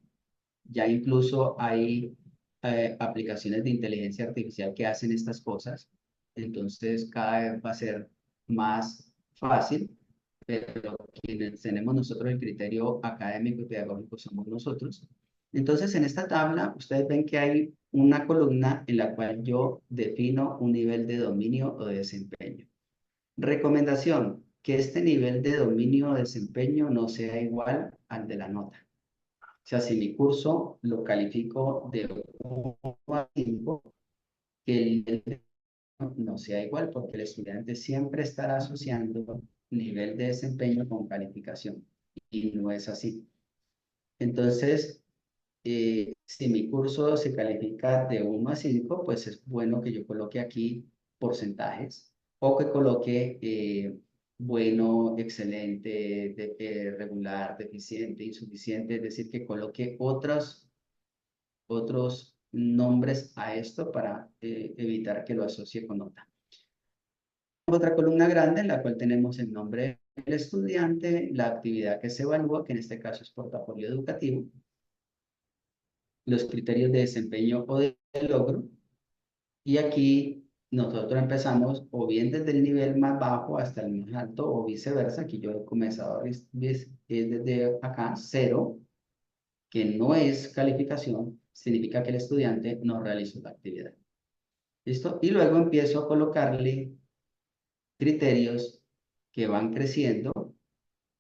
Ya incluso hay aplicaciones de inteligencia artificial que hacen estas cosas, entonces cada vez va a ser más fácil, pero quienes tenemos nosotros el criterio académico y pedagógico somos nosotros. Entonces, en esta tabla, ustedes ven que hay una columna en la cual yo defino un nivel de dominio o de desempeño. Recomendación, que este nivel de dominio o desempeño no sea igual al de la nota. O sea, si mi curso lo califico de 1 a 5, que el nivel no sea igual, porque el estudiante siempre estará asociando nivel de desempeño con calificación, y no es así. Entonces, si mi curso se califica de 1 a 5, pues es bueno que yo coloque aquí porcentajes o que coloque bueno, excelente, regular, deficiente, insuficiente, es decir, que coloque otros nombres a esto para evitar que lo asocie con nota. Otra columna grande en la cual tenemos el nombre del estudiante, la actividad que se evalúa, que en este caso es portafolio educativo, los criterios de desempeño o de logro, y aquí nosotros empezamos o bien desde el nivel más bajo hasta el más alto o viceversa. Aquí yo he comenzado desde acá, 0, que no es calificación, significa que el estudiante no realizó la actividad. ¿Listo? Y luego empiezo a colocarle criterios que van creciendo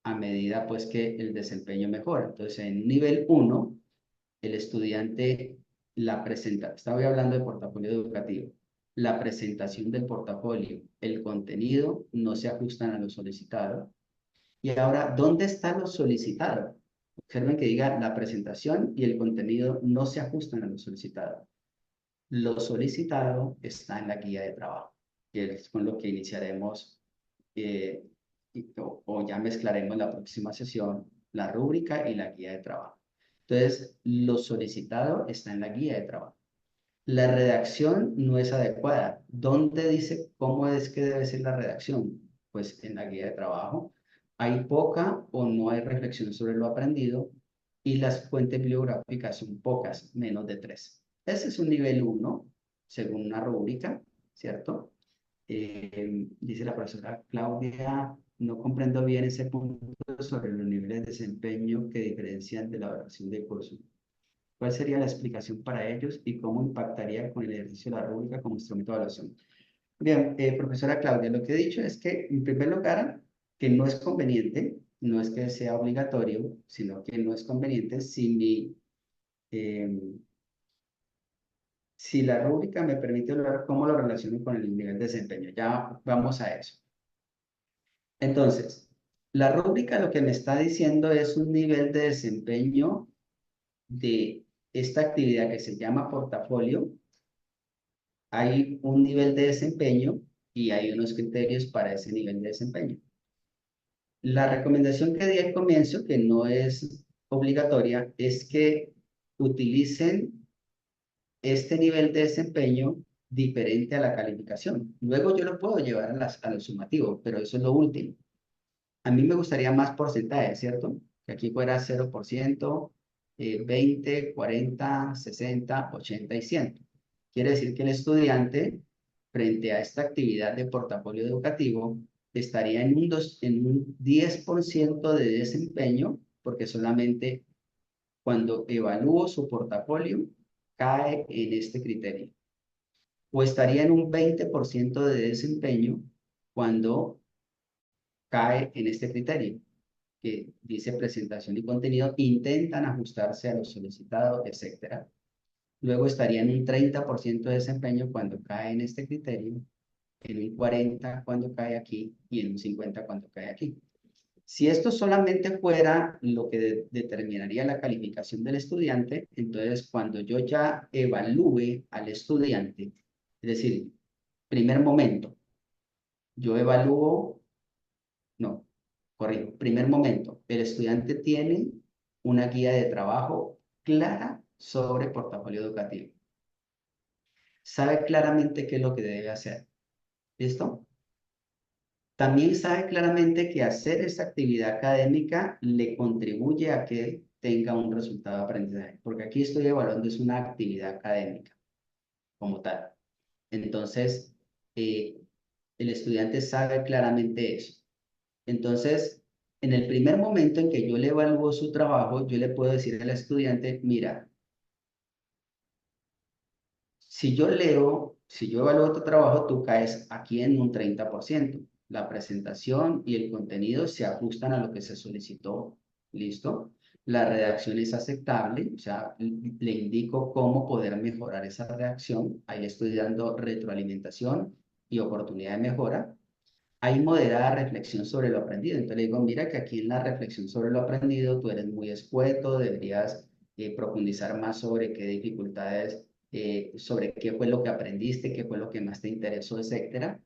a medida pues que el desempeño mejora. Entonces, en nivel 1, el estudiante la presenta, estaba hablando de portafolio educativo, la presentación del portafolio, el contenido no se ajustan a lo solicitado. Y ahora, ¿dónde está lo solicitado? Observen que diga la presentación y el contenido no se ajustan a lo solicitado. Lo solicitado está en la guía de trabajo, que es con lo que iniciaremos eh, o ya mezclaremos la próxima sesión, la rúbrica y la guía de trabajo. Entonces, lo solicitado está en la guía de trabajo. La redacción no es adecuada. ¿Dónde dice cómo es que debe ser la redacción? Pues en la guía de trabajo. Hay poca o no hay reflexión sobre lo aprendido y las fuentes bibliográficas son pocas, menos de 3. Ese es un nivel 1, según una rúbrica, ¿cierto? Dice la profesora Claudia, no comprendo bien ese punto sobre los niveles de desempeño que diferencian de la evaluación de curso. ¿Cuál sería la explicación para ellos y cómo impactaría con el ejercicio de la rúbrica como instrumento de evaluación? Bien, profesora Claudia, lo que he dicho es que, en primer lugar, que no es conveniente, no es que sea obligatorio, sino que no es conveniente eh, si la rúbrica me permite hablar cómo lo relaciono con el nivel de desempeño. Ya vamos a eso. Entonces, la rúbrica lo que me está diciendo es un nivel de desempeño de esta actividad que se llama portafolio. Hay un nivel de desempeño y hay unos criterios para ese nivel de desempeño. La recomendación que di al comienzo, que no es obligatoria, es que utilicen este nivel de desempeño diferente a la calificación. Luego yo lo puedo llevar a lo sumativo, pero eso es lo último. A mí me gustaría más porcentaje, ¿cierto? Que aquí fuera 0%, 20, 40, 60, 80 y 100. Quiere decir que el estudiante, frente a esta actividad de portafolio educativo, estaría en un 10% de desempeño, porque solamente cuando evalúo su portafolio cae en este criterio. O estaría en un 20% de desempeño cuando cae en este criterio que dice presentación y contenido, intentan ajustarse a lo solicitado, etcétera. Luego estaría en un 30% de desempeño cuando cae en este criterio, en un 40% cuando cae aquí y en un 50% cuando cae aquí. Si esto solamente fuera lo que determinaría la calificación del estudiante, entonces cuando yo ya evalúe al estudiante, es decir, primer momento, yo evalúo, no, corrijo. Primer momento, el estudiante tiene una guía de trabajo clara sobre portafolio educativo. Sabe claramente qué es lo que debe hacer. ¿Listo? También sabe claramente que hacer esa actividad académica le contribuye a que tenga un resultado de aprendizaje, porque aquí estoy evaluando es una actividad académica como tal. Entonces, eh, el estudiante sabe claramente eso. Entonces, en el primer momento en que yo le evalúo su trabajo, yo le puedo decir al estudiante, mira, si yo evalúo tu trabajo, tú caes aquí en un 30%. La presentación y el contenido se ajustan a lo que se solicitó. ¿Listo? La redacción es aceptable, o sea, le indico cómo poder mejorar esa redacción. Ahí le estoy dando retroalimentación y oportunidad de mejora. Hay moderada reflexión sobre lo aprendido. Entonces le digo, mira que aquí en la reflexión sobre lo aprendido tú eres muy escueto, deberías profundizar más sobre qué dificultades, sobre qué fue lo que aprendiste, qué fue lo que más te interesó, etcétera.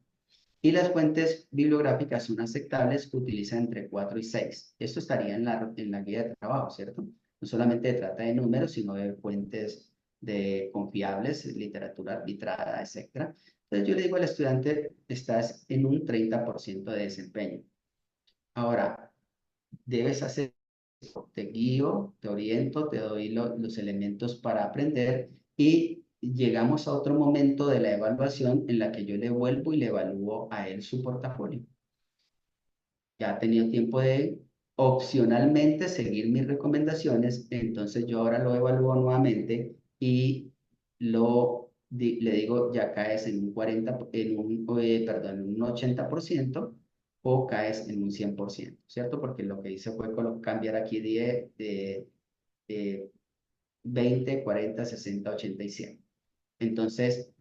Y las fuentes bibliográficas son aceptables que utiliza entre 4 y 6. Esto estaría en la guía de trabajo, ¿cierto? No solamente trata de números, sino de fuentes de confiables, literatura arbitrada, etcétera. Entonces yo le digo al estudiante, estás en un 30% de desempeño. Ahora, debes hacer esto, te guío, te oriento, te doy los elementos para aprender y llegamos a otro momento de la evaluación en la que yo le vuelvo y le evalúo a él su portafolio. Ya ha tenido tiempo de opcionalmente seguir mis recomendaciones, entonces yo ahora lo evalúo nuevamente y le digo, ya caes en un 40, perdón, en un 80% o caes en un 100%, ¿cierto? Porque lo que hice fue cambiar aquí de 20, 40, 60, 80 y 100. Entonces,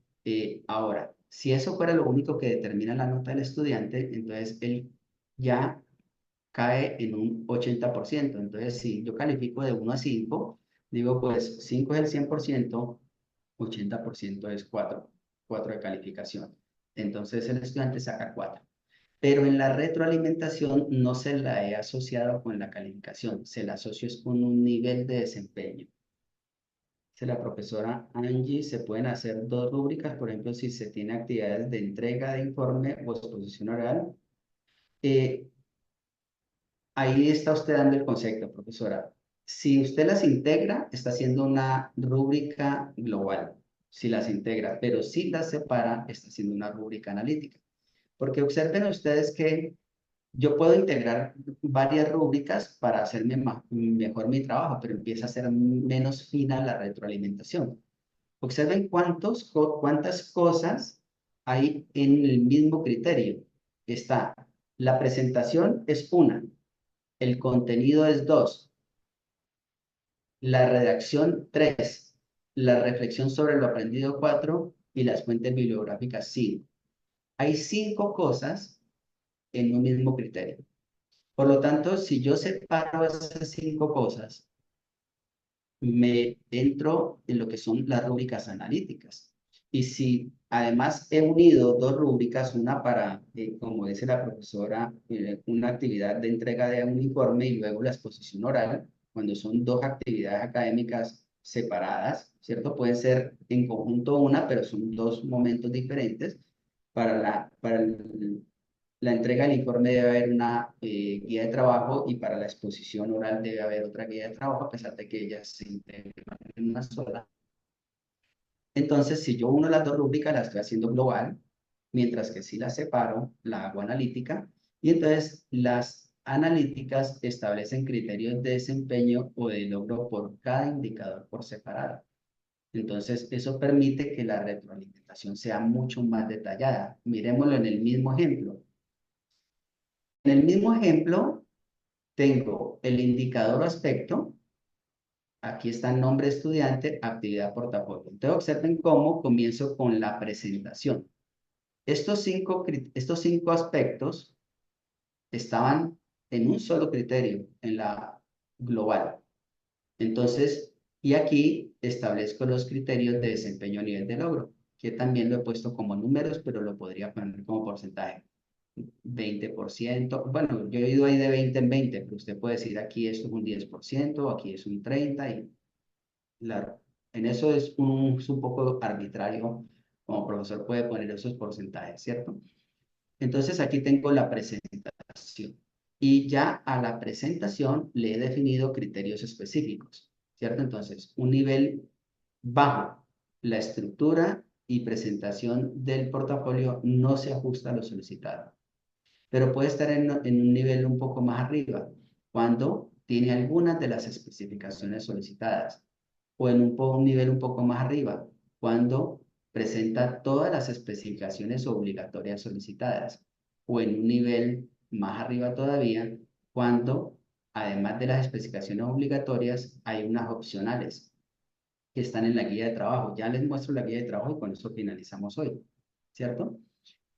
ahora, si eso fuera lo único que determina la nota del estudiante, entonces él ya cae en un 80%. Entonces, si yo califico de 1 a 5, digo, pues 5 es el 100%, 80% es 4 de calificación. Entonces, el estudiante saca 4. Pero en la retroalimentación no se la he asociado con la calificación, se la asocio es con un nivel de desempeño. Dice la profesora Angie, se pueden hacer dos rúbricas, por ejemplo, si se tiene actividades de entrega de informe o exposición oral. Eh, Ahí está usted dando el concepto, profesora. Si usted las integra, está haciendo una rúbrica global. Si las integra, pero si las separa, está haciendo una rúbrica analítica. Porque observen ustedes que yo puedo integrar varias rúbricas para hacerme mejor mi trabajo, pero empieza a ser menos fina la retroalimentación. Observen cuántas cosas ahí en el mismo criterio. Está, la presentación es una, el contenido es dos, la redacción tres, la reflexión sobre lo aprendido cuatro y las fuentes bibliográficas cinco. Hay cinco cosas en un mismo criterio. Por lo tanto, si yo separo esas cinco cosas, me entro en lo que son las rúbricas analíticas. Y si además he unido dos rúbricas, una para, como dice la profesora, una actividad de entrega de un informe y luego la exposición oral, cuando son dos actividades académicas separadas, ¿cierto? Pueden ser en conjunto una, pero son dos momentos diferentes. Para la entrega del informe debe haber una guía de trabajo y para la exposición oral debe haber otra guía de trabajo, a pesar de que ellas se integran en una sola. Entonces, si yo uno las dos rúbricas, las estoy haciendo global, mientras que si las separo, la hago analítica. Y entonces las analíticas establecen criterios de desempeño o de logro por cada indicador por separado. Entonces, eso permite que la retroalimentación sea mucho más detallada. Miremoslo en el mismo ejemplo. En el mismo ejemplo, tengo el indicador o aspecto. Aquí está el nombre estudiante, actividad portafolio. Entonces, observen cómo comienzo con la presentación. Estos cinco aspectos estaban en un solo criterio, en la global. Entonces, y aquí establezco los criterios de desempeño a nivel de logro, que también lo he puesto como números, pero lo podría poner como porcentaje. 20%, bueno, yo he ido ahí de 20 en 20, pero usted puede decir aquí esto es un 10%, aquí es un 30%, y claro, en eso es un poco arbitrario, como profesor puede poner esos porcentajes, ¿cierto? Entonces aquí tengo la presentación y ya a la presentación le he definido criterios específicos, ¿cierto? Entonces, un nivel bajo, la estructura y presentación del portafolio no se ajusta a lo solicitado, pero puede estar en un nivel un poco más arriba cuando tiene algunas de las especificaciones solicitadas, o en un nivel un poco más arriba cuando presenta todas las especificaciones obligatorias solicitadas, o en un nivel más arriba todavía cuando, además de las especificaciones obligatorias, hay unas opcionales que están en la guía de trabajo. Ya les muestro la guía de trabajo y con eso finalizamos hoy, ¿cierto?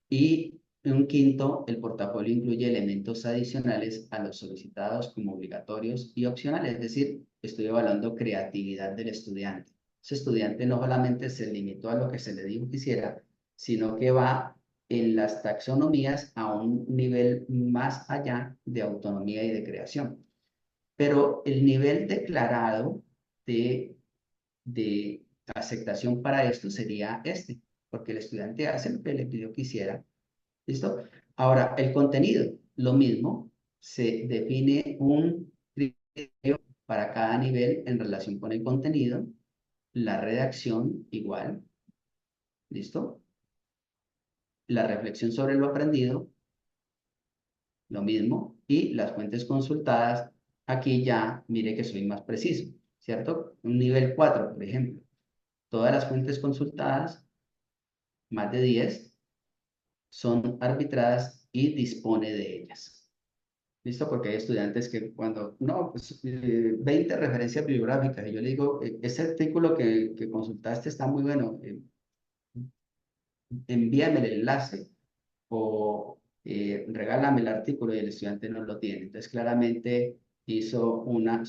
Y en un quinto, el portafolio incluye elementos adicionales a los solicitados como obligatorios y opcionales, es decir, estoy evaluando creatividad del estudiante. Ese estudiante no solamente se limitó a lo que se le dijo que hiciera, sino que va en las taxonomías a un nivel más allá de autonomía y de creación. Pero el nivel declarado de aceptación para esto sería este, porque el estudiante hace lo que le pidió que hiciera. ¿Listo? Ahora, el contenido, lo mismo, se define un criterio para cada nivel en relación con el contenido, la redacción igual, ¿listo? La reflexión sobre lo aprendido, lo mismo, y las fuentes consultadas, aquí ya mire que soy más preciso, ¿cierto? Un nivel 4, por ejemplo, todas las fuentes consultadas, más de 10, son arbitradas y dispone de ellas. ¿Listo? Porque hay estudiantes que cuando, no, pues 20 referencias bibliográficas, y yo le digo, ese artículo que consultaste está muy bueno, envíame el enlace o regálame el artículo y el estudiante no lo tiene. Entonces, claramente hizo una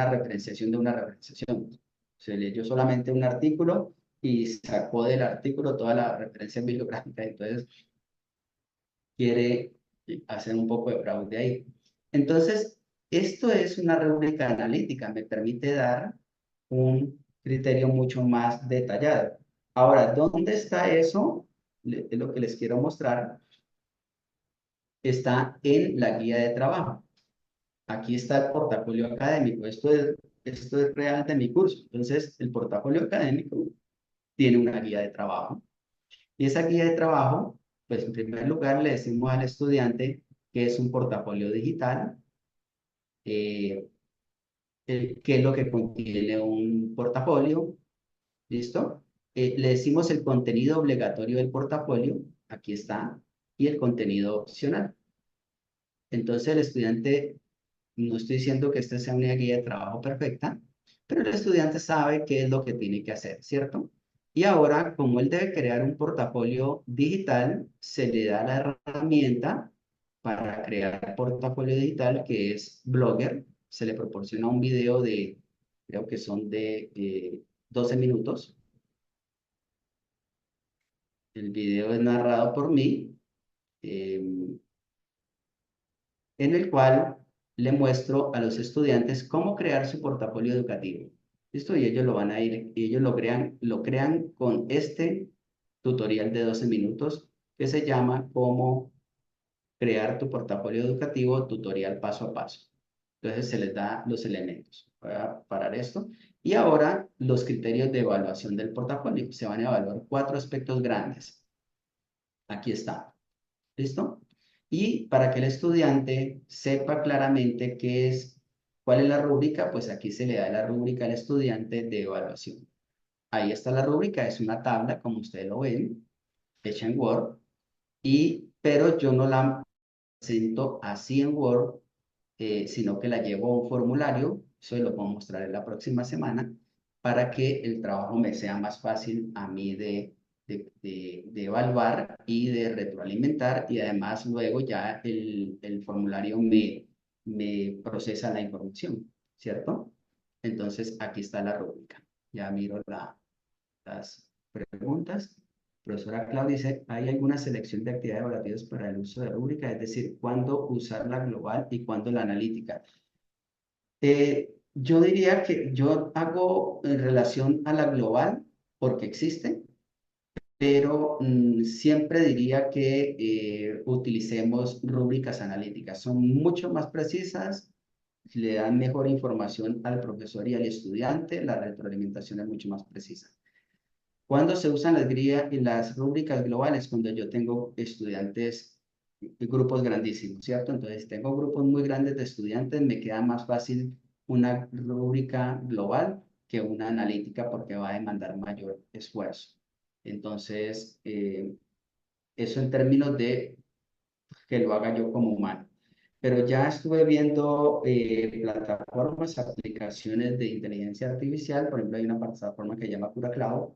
referenciación de una referenciación. Se leyó solamente un artículo y sacó del artículo toda la referencia bibliográfica. Entonces, quiere hacer un poco de fraude ahí. Entonces, esto es una rúbrica analítica, me permite dar un criterio mucho más detallado. Ahora, ¿dónde está eso? Es lo que les quiero mostrar. Está en la guía de trabajo. Aquí está el portafolio académico. Esto es real de mi curso. Entonces, el portafolio académico tiene una guía de trabajo. Y esa guía de trabajo, pues en primer lugar le decimos al estudiante que es un portafolio digital, eh, qué es lo que contiene un portafolio, ¿listo? le decimos el contenido obligatorio del portafolio, aquí está, y el contenido opcional. Entonces el estudiante, no estoy diciendo que esta sea una guía de trabajo perfecta, pero el estudiante sabe qué es lo que tiene que hacer, ¿cierto? Y ahora, como él debe crear un portafolio digital, se le da la herramienta para crear portafolio digital que es Blogger. Se le proporciona un video de, creo que son de 12 minutos. El video es narrado por mí. em, en el cual le muestro a los estudiantes cómo crear su portafolio educativo. ¿Listo? Y ellos lo van a ir, y ellos lo crean con este tutorial de 12 minutos que se llama Cómo crear tu portafolio educativo, tutorial paso a paso. Entonces se les da los elementos. Voy a parar esto. Y ahora los criterios de evaluación del portafolio. Se van a evaluar 4 aspectos grandes. Aquí está. ¿Listo? Y para que el estudiante sepa claramente cuál es la rúbrica, pues aquí se le da la rúbrica al estudiante de evaluación. Ahí está la rúbrica, es una tabla, como ustedes lo ven, hecha en Word, pero yo no la presento así en Word, sino que la llevo a un formulario, eso lo puedo mostrar en la próxima semana, para que el trabajo me sea más fácil a mí de evaluar y de retroalimentar, y además luego ya el formulario me procesa la información, ¿cierto? Entonces aquí está la rúbrica. Ya miro las preguntas. Profesora Claudia dice, ¿hay alguna selección de actividades evaluativas para el uso de rúbrica? Es decir, ¿cuándo usar la global y cuándo la analítica? Yo diría que yo hago en relación a la global porque existe, pero siempre diría que utilicemos rúbricas analíticas. Son mucho más precisas, le dan mejor información al profesor y al estudiante, la retroalimentación es mucho más precisa. ¿Cuándo se usan las rúbricas globales? Cuando yo tengo estudiantes, grupos grandísimos, ¿cierto? Entonces, si tengo grupos muy grandes de estudiantes, me queda más fácil una rúbrica global que una analítica porque va a demandar mayor esfuerzo. Entonces, eso en términos de que lo haga yo como humano. Pero ya estuve viendo plataformas, aplicaciones de inteligencia artificial. Por ejemplo, hay una plataforma que se llama CuraCloud,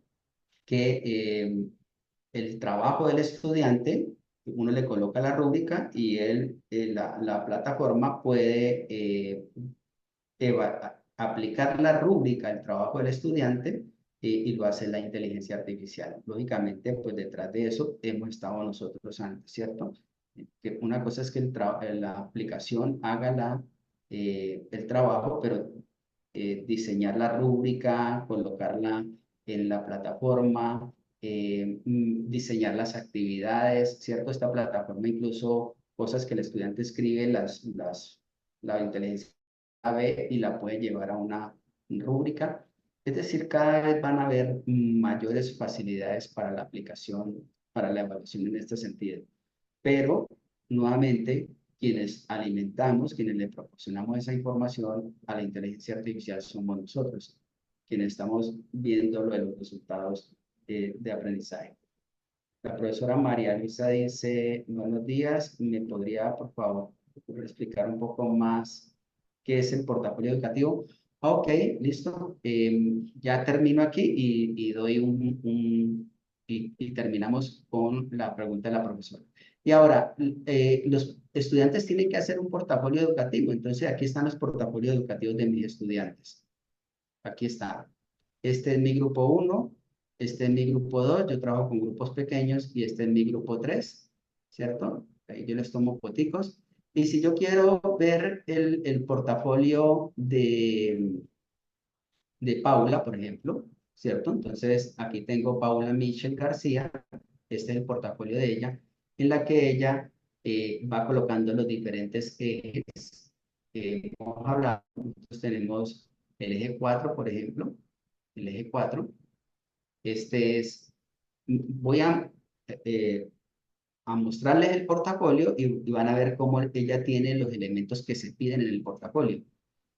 que el trabajo del estudiante, uno le coloca la rúbrica y la plataforma puede aplicar la rúbrica al trabajo del estudiante y lo hace la inteligencia artificial. Lógicamente, pues detrás de eso hemos estado nosotros antes, ¿cierto? Que una cosa es que la aplicación haga el trabajo, pero diseñar la rúbrica, colocarla en la plataforma, diseñar las actividades, ¿cierto? Esta plataforma incluso cosas que el estudiante escribe, la inteligencia ve y la puede llevar a una rúbrica. Es decir, cada vez van a haber mayores facilidades para la aplicación, para la evaluación en este sentido. Pero, nuevamente, quienes alimentamos, quienes le proporcionamos esa información a la inteligencia artificial somos nosotros, quienes estamos viendo los resultados de aprendizaje. La profesora María Luisa dice, buenos días, ¿me podría, por favor, explicar un poco más qué es el portafolio educativo? Ok, listo. Ya termino aquí y doy y terminamos con la pregunta de la profesora. Y ahora, los estudiantes tienen que hacer un portafolio educativo. Entonces, aquí están los portafolios educativos de mis estudiantes. Aquí está. Este es mi grupo 1, este es mi grupo 2, yo trabajo con grupos pequeños y este es mi grupo 3, ¿cierto? Ahí yo les tomo foticos. Y si yo quiero ver el portafolio de Paula, por ejemplo, ¿cierto? Entonces aquí tengo Paula Michel García, este es el portafolio de ella, en la que ella va colocando los diferentes ejes. Vamos a hablar, entonces tenemos el eje 4, por ejemplo, el eje 4. Voy a mostrarles el portafolio y van a ver cómo ella tiene los elementos que se piden en el portafolio.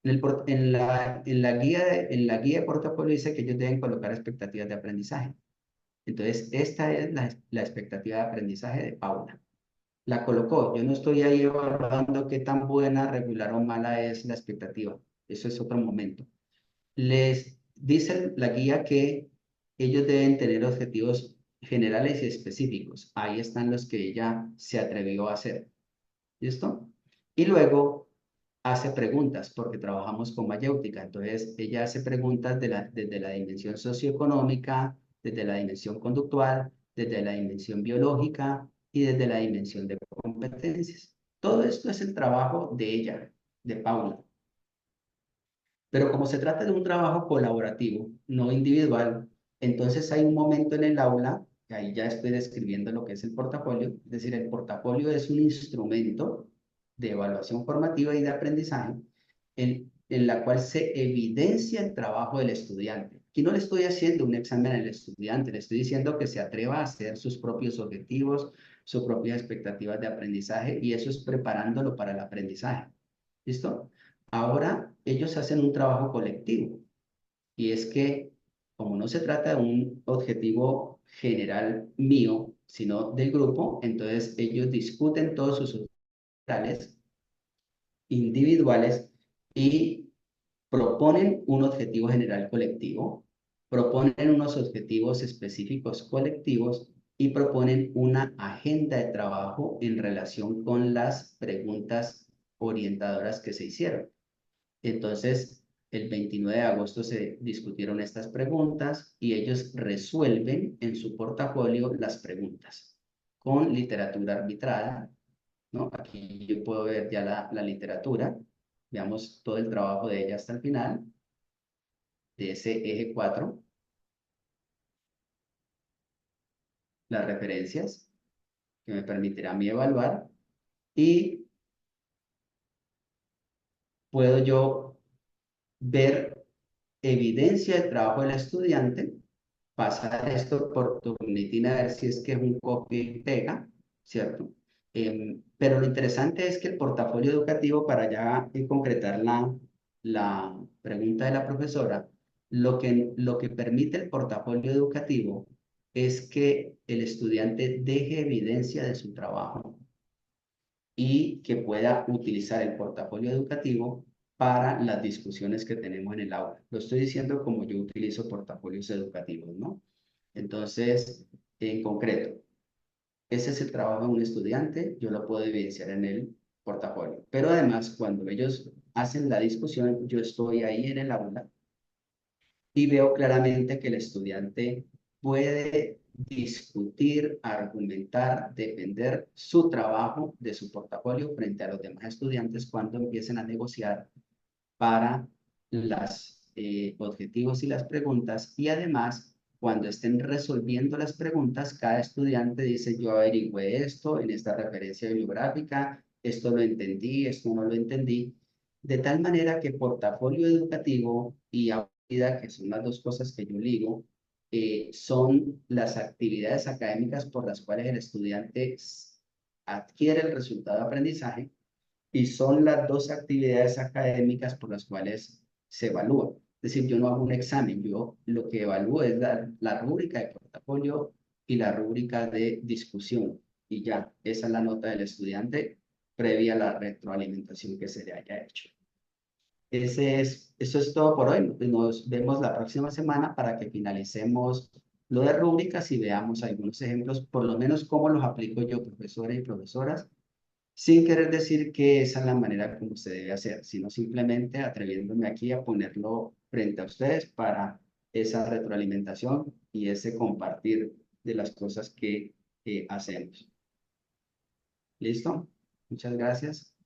En la guía de portafolio dice que ellos deben colocar expectativas de aprendizaje. Entonces, esta es la expectativa de aprendizaje de Paula. La colocó. Yo no estoy ahí evaluando qué tan buena, regular o mala es la expectativa. Eso es otro momento. Les dice la guía que ellos deben tener objetivos generales y específicos. Ahí están los que ella se atrevió a hacer. ¿Listo? Y luego hace preguntas, porque trabajamos con mayéutica. Entonces, ella hace preguntas desde la dimensión socioeconómica, desde la dimensión conductual, desde la dimensión biológica y desde la dimensión de competencias. Todo esto es el trabajo de ella, de Paula. Pero como se trata de un trabajo colaborativo, no individual, entonces hay un momento en el aula, que ahí ya estoy describiendo lo que es el portafolio, es decir, el portafolio es un instrumento de evaluación formativa y de aprendizaje en la cual se evidencia el trabajo del estudiante. Aquí no le estoy haciendo un examen al estudiante, le estoy diciendo que se atreva a hacer sus propios objetivos, sus propias expectativas de aprendizaje y eso es preparándolo para el aprendizaje. ¿Listo? Ahora ellos hacen un trabajo colectivo y es que como no se trata de un objetivo general mío, sino del grupo, entonces ellos discuten todos sus objetivos individuales y proponen un objetivo general colectivo, proponen unos objetivos específicos colectivos y proponen una agenda de trabajo en relación con las preguntas orientadoras que se hicieron. Entonces, el 29 de agosto se discutieron estas preguntas y ellos resuelven en su portafolio las preguntas con literatura arbitrada, ¿no? Aquí yo puedo ver ya la literatura, veamos todo el trabajo de ella hasta el final, de ese eje 4, las referencias que me permitirá a mí evaluar y puedo yo ver evidencia del trabajo del estudiante, pasar esto por Turnitin a ver si es que es un copia y pega, ¿cierto? Pero lo interesante es que el portafolio educativo, para ya concretar la pregunta de la profesora, lo que permite el portafolio educativo es que el estudiante deje evidencia de su trabajo y que pueda utilizar el portafolio educativo para las discusiones que tenemos en el aula. Lo estoy diciendo como yo utilizo portafolios educativos, ¿no? Entonces, en concreto, ese es el trabajo de un estudiante, yo lo puedo evidenciar en el portafolio. Pero además, cuando ellos hacen la discusión, yo estoy ahí en el aula y veo claramente que el estudiante puede discutir, argumentar, defender su trabajo de su portafolio frente a los demás estudiantes cuando empiecen a negociar para los objetivos y las preguntas. Y además, cuando estén resolviendo las preguntas, cada estudiante dice, yo averigüé esto en esta referencia bibliográfica, esto lo entendí, esto no lo entendí. De tal manera que portafolio educativo y vida, que son las dos cosas que yo ligo, son las actividades académicas por las cuales el estudiante adquiere el resultado de aprendizaje y son las dos actividades académicas por las cuales se evalúa. Es decir, yo no hago un examen, yo lo que evalúo es la rúbrica de portafolio y la rúbrica de discusión. Y ya, esa es la nota del estudiante previa a la retroalimentación que se le haya hecho. Eso es todo por hoy. Nos vemos la próxima semana para que finalicemos lo de rúbricas y veamos algunos ejemplos, por lo menos cómo los aplico yo, profesores y profesoras, sin querer decir que esa es la manera como se debe hacer, sino simplemente atreviéndome aquí a ponerlo frente a ustedes para esa retroalimentación y ese compartir de las cosas que hacemos. ¿Listo? Muchas gracias.